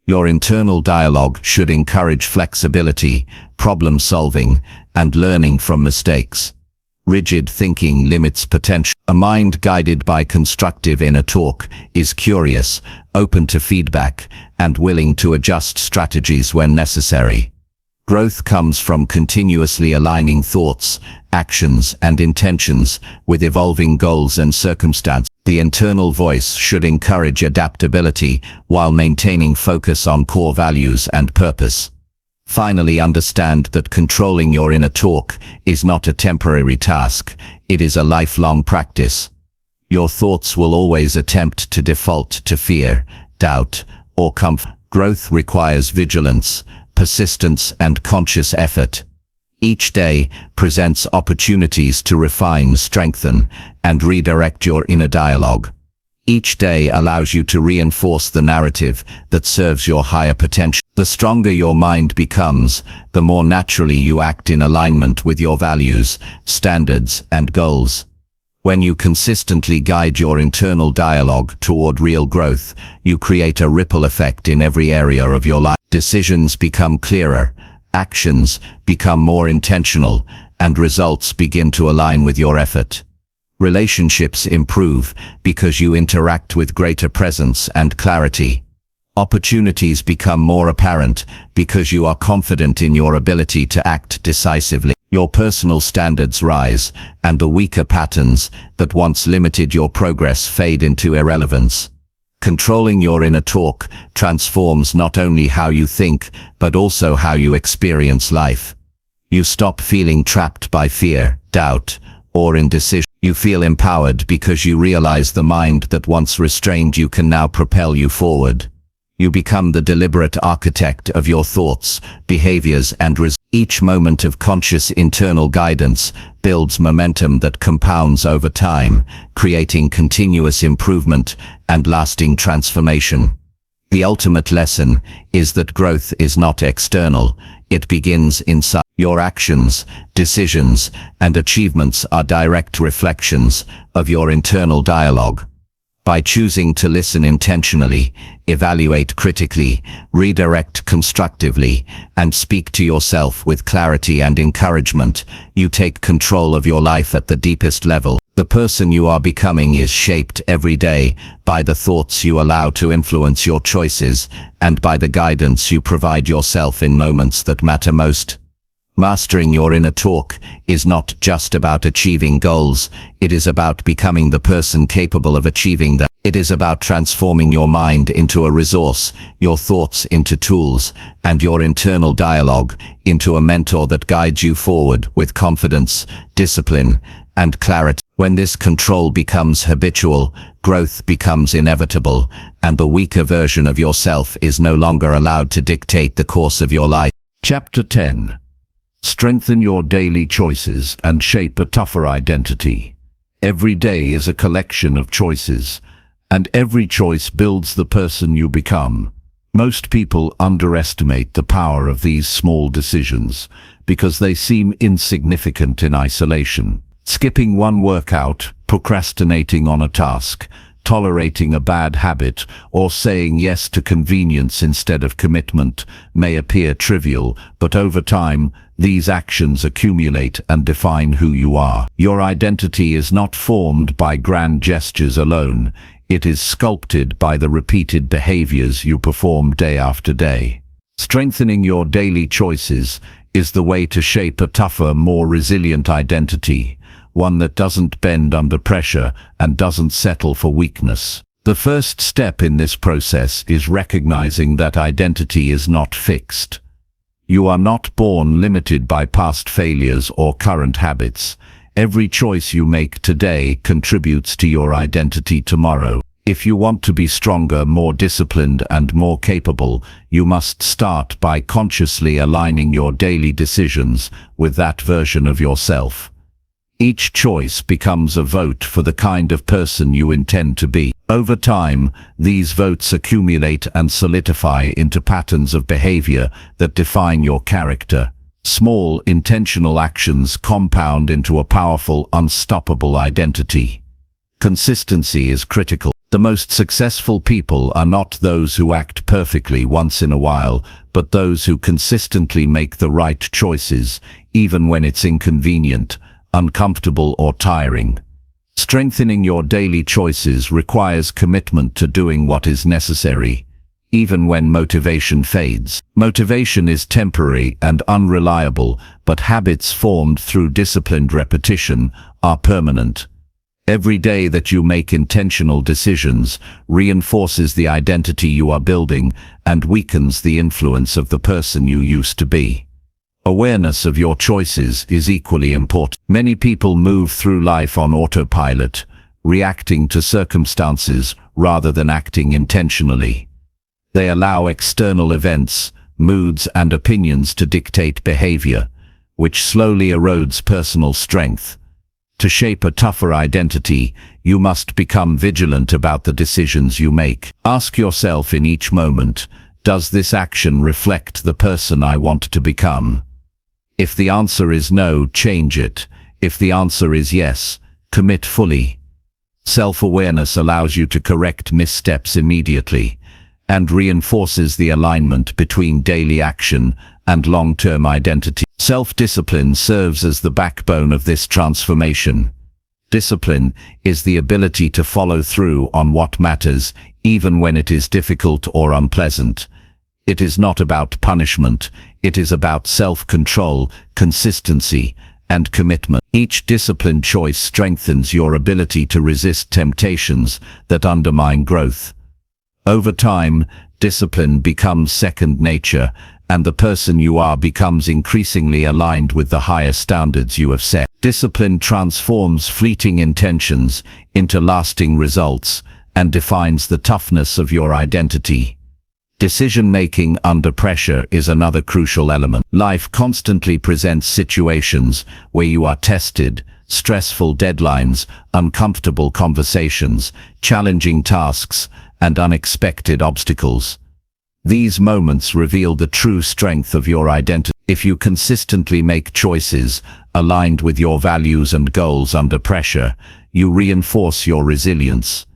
Your internal dialogue should encourage flexibility, problem solving, and learning from mistakes. Rigid thinking limits potential. A mind guided by constructive inner talk is curious, open to feedback, and willing to adjust strategies when necessary. Growth comes from continuously aligning thoughts, actions, and intentions with evolving goals and circumstances. The internal voice should encourage adaptability while maintaining focus on core values and purpose. Finally, understand that controlling your inner talk is not a temporary task, it is a lifelong practice. Your thoughts will always attempt to default to fear, doubt, or comfort. Growth requires vigilance, persistence, and conscious effort. Each day presents opportunities to refine, strengthen, and redirect your inner dialogue. Each day allows you to reinforce the narrative that serves your higher potential. The stronger your mind becomes, the more naturally you act in alignment with your values, standards, and goals. When you consistently guide your internal dialogue toward real growth, you create a ripple effect in every area of your life. Decisions become clearer, actions become more intentional, and results begin to align with your effort. Relationships improve because you interact with greater presence and clarity. Opportunities become more apparent because you are confident in your ability to act decisively. Your personal standards rise, and the weaker patterns that once limited your progress fade into irrelevance. Controlling your inner talk transforms not only how you think, but also how you experience life. You stop feeling trapped by fear, doubt, or indecision. You feel empowered because you realize the mind that once restrained you can now propel you forward. You become the deliberate architect of your thoughts, behaviors, and results. Each moment of conscious internal guidance builds momentum that compounds over time, creating continuous improvement and lasting transformation. The ultimate lesson is that growth is not external, it begins inside. Your actions, decisions, and achievements are direct reflections of your internal dialogue. By choosing to listen intentionally, evaluate critically, redirect constructively, and speak to yourself with clarity and encouragement, you take control of your life at the deepest level. The person you are becoming is shaped every day by the thoughts you allow to influence your choices and by the guidance you provide yourself in moments that matter most. Mastering your inner talk is not just about achieving goals, it is about becoming the person capable of achieving them. It is about transforming your mind into a resource, your thoughts into tools, and your internal dialogue into a mentor that guides you forward with confidence, discipline, and clarity. When this control becomes habitual, growth becomes inevitable, and the weaker version of yourself is no longer allowed to dictate the course of your life. Chapter 10. Strengthen your daily choices and shape a tougher identity. Every day is a collection of choices, and every choice builds the person you become. Most people underestimate the power of these small decisions because they seem insignificant in isolation. Skipping one workout, procrastinating on a task, tolerating a bad habit, or saying yes to convenience instead of commitment may appear trivial, but over time, these actions accumulate and define who you are. Your identity is not formed by grand gestures alone. It is sculpted by the repeated behaviors you perform day after day. Strengthening your daily choices is the way to shape a tougher, more resilient identity, one that doesn't bend under pressure and doesn't settle for weakness. The first step in this process is recognizing that identity is not fixed. You are not born limited by past failures or current habits. Every choice you make today contributes to your identity tomorrow. If you want to be stronger, more disciplined, and more capable, you must start by consciously aligning your daily decisions with that version of yourself. Each choice becomes a vote for the kind of person you intend to be. Over time, these votes accumulate and solidify into patterns of behavior that define your character. Small, intentional actions compound into a powerful, unstoppable identity. Consistency is critical. The most successful people are not those who act perfectly once in a while, but those who consistently make the right choices, even when it's inconvenient, uncomfortable, or tiring. Strengthening your daily choices requires commitment to doing what is necessary, even when motivation fades. Motivation is temporary and unreliable, but habits formed through disciplined repetition are permanent. Every day that you make intentional decisions reinforces the identity you are building and weakens the influence of the person you used to be. Awareness of your choices is equally important. Many people move through life on autopilot, reacting to circumstances rather than acting intentionally. They allow external events, moods, and opinions to dictate behavior, which slowly erodes personal strength. To shape a tougher identity, you must become vigilant about the decisions you make. Ask yourself in each moment, does this action reflect the person I want to become? If the answer is no, change it. If the answer is yes, commit fully. Self-awareness allows you to correct missteps immediately and reinforces the alignment between daily action and long-term identity. Self-discipline serves as the backbone of this transformation. Discipline is the ability to follow through on what matters, even when it is difficult or unpleasant. It is not about punishment, it is about self-control, consistency, and commitment. Each disciplined choice strengthens your ability to resist temptations that undermine growth. Over time, discipline becomes second nature, and the person you are becomes increasingly aligned with the higher standards you have set. Discipline transforms fleeting intentions into lasting results and defines the toughness of your identity. Decision-making under pressure is another crucial element. Life constantly presents situations where you are tested: stressful deadlines, uncomfortable conversations, challenging tasks, and unexpected obstacles. These moments reveal the true strength of your identity. If you consistently make choices aligned with your values and goals under pressure, you reinforce your resilience.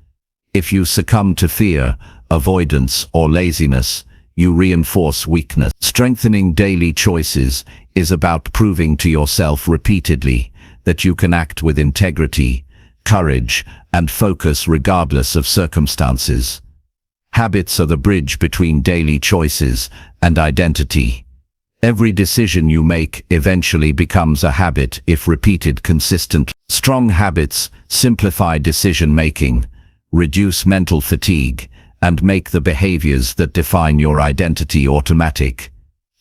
If you succumb to fear, avoidance, or laziness, you reinforce weakness. Strengthening daily choices is about proving to yourself repeatedly that you can act with integrity, courage, and focus regardless of circumstances. Habits are the bridge between daily choices and identity. Every decision you make eventually becomes a habit if repeated consistently. Strong habits simplify decision-making, reduce mental fatigue, and make the behaviors that define your identity automatic.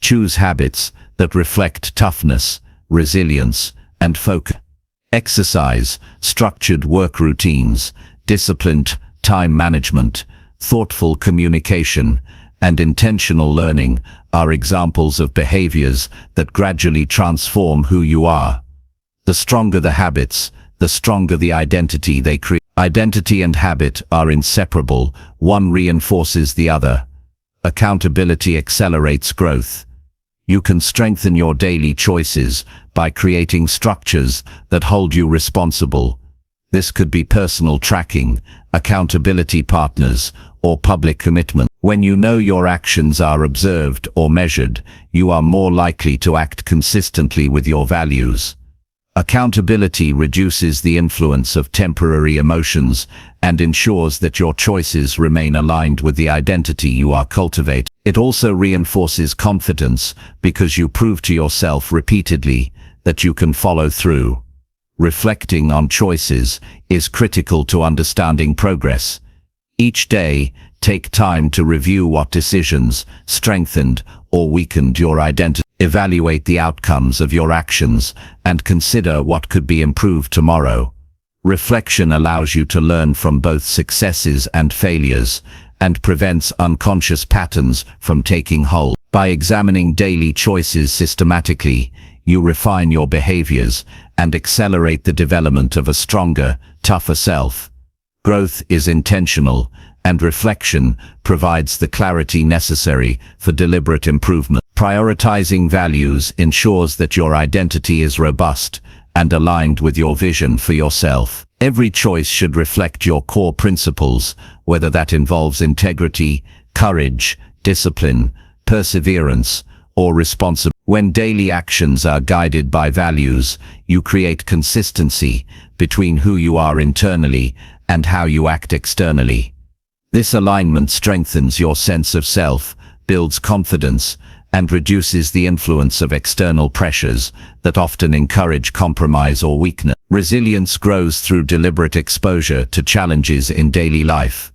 Choose habits that reflect toughness, resilience, and focus. Exercise, structured work routines, disciplined time management, thoughtful communication, and intentional learning are examples of behaviors that gradually transform who you are. The stronger the habits, the stronger the identity they create. Identity and habit are inseparable, one reinforces the other. Accountability accelerates growth. You can strengthen your daily choices by creating structures that hold you responsible. This could be personal tracking, accountability partners, or public commitment. When you know your actions are observed or measured, you are more likely to act consistently with your values. Accountability reduces the influence of temporary emotions and ensures that your choices remain aligned with the identity you are cultivating. It also reinforces confidence because you prove to yourself repeatedly that you can follow through. Reflecting on choices is critical to understanding progress. Each day, take time to review what decisions strengthened or weakened your identity. Evaluate the outcomes of your actions and consider what could be improved tomorrow. Reflection allows you to learn from both successes and failures and prevents unconscious patterns from taking hold. By examining daily choices systematically, you refine your behaviors and accelerate the development of a stronger, tougher self. Growth is intentional, and reflection provides the clarity necessary for deliberate improvement. Prioritizing values ensures that your identity is robust and aligned with your vision for yourself. Every choice should reflect your core principles, whether that involves integrity, courage, discipline, perseverance, or responsibility. When daily actions are guided by values, you create consistency between who you are internally and how you act externally. This alignment strengthens your sense of self, builds confidence, and reduces the influence of external pressures that often encourage compromise or weakness. Resilience grows through deliberate exposure to challenges in daily life.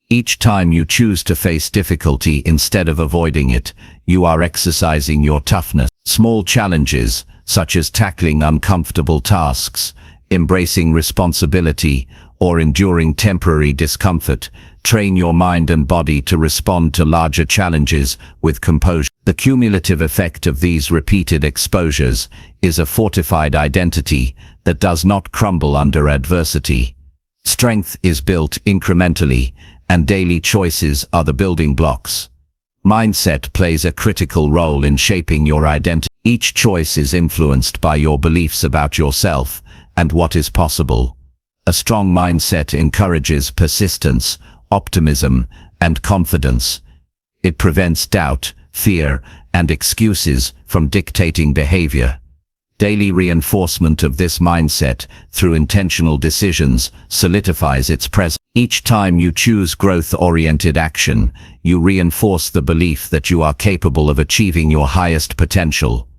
Each time you choose to face difficulty instead of avoiding it, you are exercising your toughness. Small challenges, such as tackling uncomfortable tasks, embracing responsibility, or enduring temporary discomfort, train your mind and body to respond to larger challenges with composure. The cumulative effect of these repeated exposures is a fortified identity that does not crumble under adversity. Strength is built incrementally, and daily choices are the building blocks. Mindset plays a critical role in shaping your identity. Each choice is influenced by your beliefs about yourself and what is possible. A strong mindset encourages persistence, optimism, and confidence. It prevents doubt, fear, and excuses from dictating behavior. Daily reinforcement of this mindset through intentional decisions solidifies its presence. Each time you choose growth-oriented action, you reinforce the belief that you are capable of achieving your highest potential.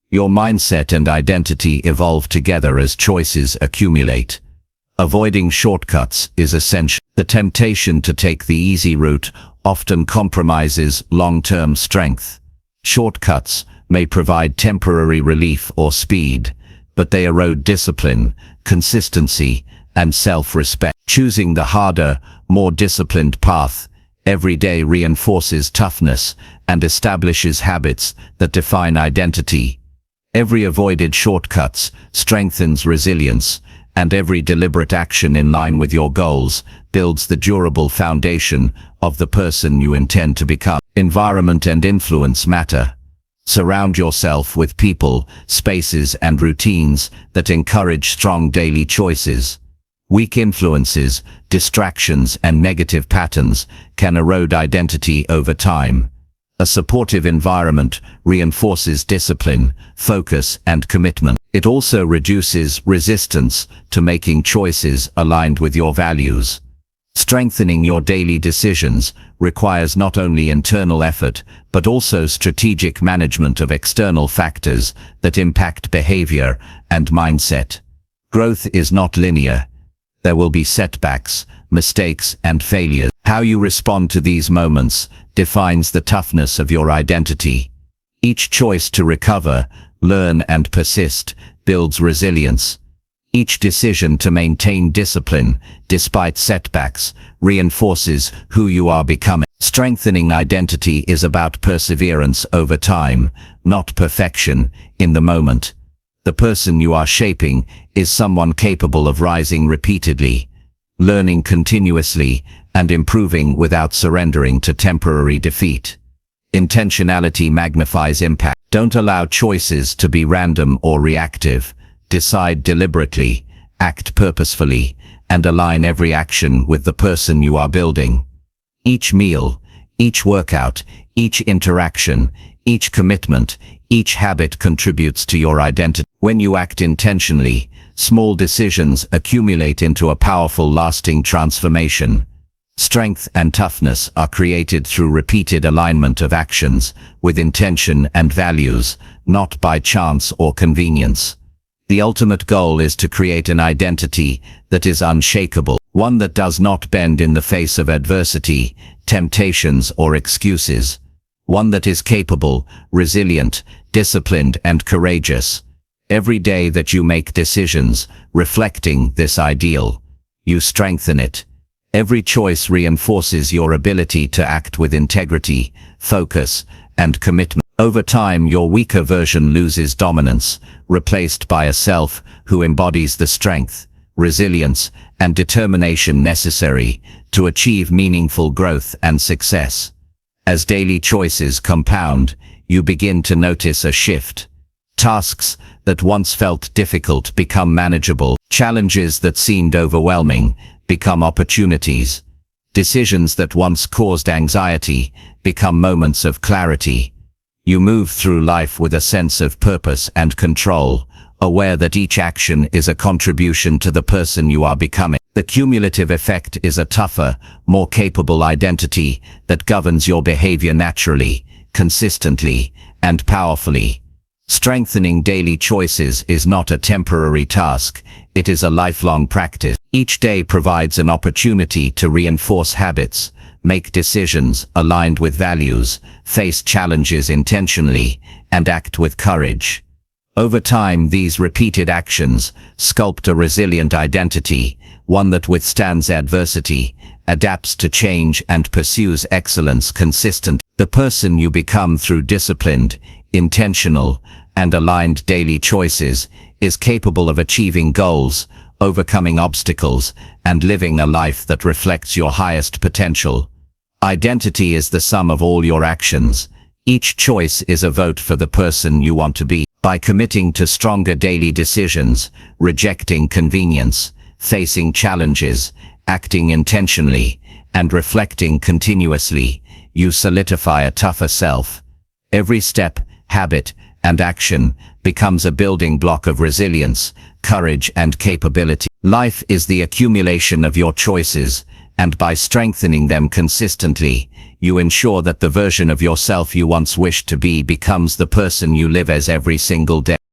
Your mindset and identity evolve together as choices accumulate. Avoiding shortcuts is essential. The temptation to take the easy route often compromises long-term strength. Shortcuts may provide temporary relief or speed, but they erode discipline, consistency, and self-respect. Choosing the harder, more disciplined path every day reinforces toughness and establishes habits that define identity. Every avoided shortcuts strengthens resilience, and every deliberate action in line with your goals builds the durable foundation of the person you intend to become. Environment and influence matter. Surround yourself with people, spaces, and routines that encourage strong daily choices. Weak influences, distractions, and negative patterns can erode identity over time. A supportive environment reinforces discipline, focus, and commitment. It also reduces resistance to making choices aligned with your values. Strengthening your daily decisions requires not only internal effort, but also strategic management of external factors that impact behavior and mindset. Growth is not linear. There will be setbacks, mistakes, and failures. How you respond to these moments defines the toughness of your identity. Each choice to recover, learn, and persist builds resilience. Each decision to maintain discipline, despite setbacks, reinforces who you are becoming. Strengthening identity is about perseverance over time, not perfection in the moment. The person you are shaping is someone capable of rising repeatedly, learning continuously, and improving without surrendering to temporary defeat. Intentionality magnifies impact. Don't allow choices to be random or reactive. Decide deliberately, act purposefully, and align every action with the person you are building. Each meal, each workout, each interaction, each commitment, each habit contributes to your identity. When you act intentionally, small decisions accumulate into a powerful, lasting transformation. Strength and toughness are created through repeated alignment of actions with intention and values, not by chance or convenience. The ultimate goal is to create an identity that is unshakable, one that does not bend in the face of adversity, temptations, or excuses. One that is capable, resilient, disciplined, and courageous. Every day that you make decisions reflecting this ideal, you strengthen it. Every choice reinforces your ability to act with integrity, focus, and commitment. Over time, your weaker version loses dominance, replaced by a self who embodies the strength, resilience, and determination necessary to achieve meaningful growth and success. As daily choices compound, you begin to notice a shift. Tasks that once felt difficult become manageable. Challenges that seemed overwhelming become opportunities. Decisions that once caused anxiety become moments of clarity. You move through life with a sense of purpose and control, aware that each action is a contribution to the person you are becoming. The cumulative effect is a tougher, more capable identity that governs your behavior naturally, consistently, and powerfully. Strengthening daily choices is not a temporary task, it is a lifelong practice. Each day provides an opportunity to reinforce habits, make decisions aligned with values, face challenges intentionally, and act with courage. Over time, these repeated actions sculpt a resilient identity, one that withstands adversity, adapts to change, and pursues excellence consistently. The person you become through disciplined, intentional, and aligned daily choices is capable of achieving goals, overcoming obstacles, and living a life that reflects your highest potential. Identity is the sum of all your actions. Each choice is a vote for the person you want to be. By committing to stronger daily decisions, rejecting convenience, facing challenges, acting intentionally, and reflecting continuously, you solidify a tougher self. Every step, habit, and action becomes a building block of resilience, courage, and capability. Life is the accumulation of your choices, and by strengthening them consistently, you ensure that the version of yourself you once wished to be becomes the person you live as every single day.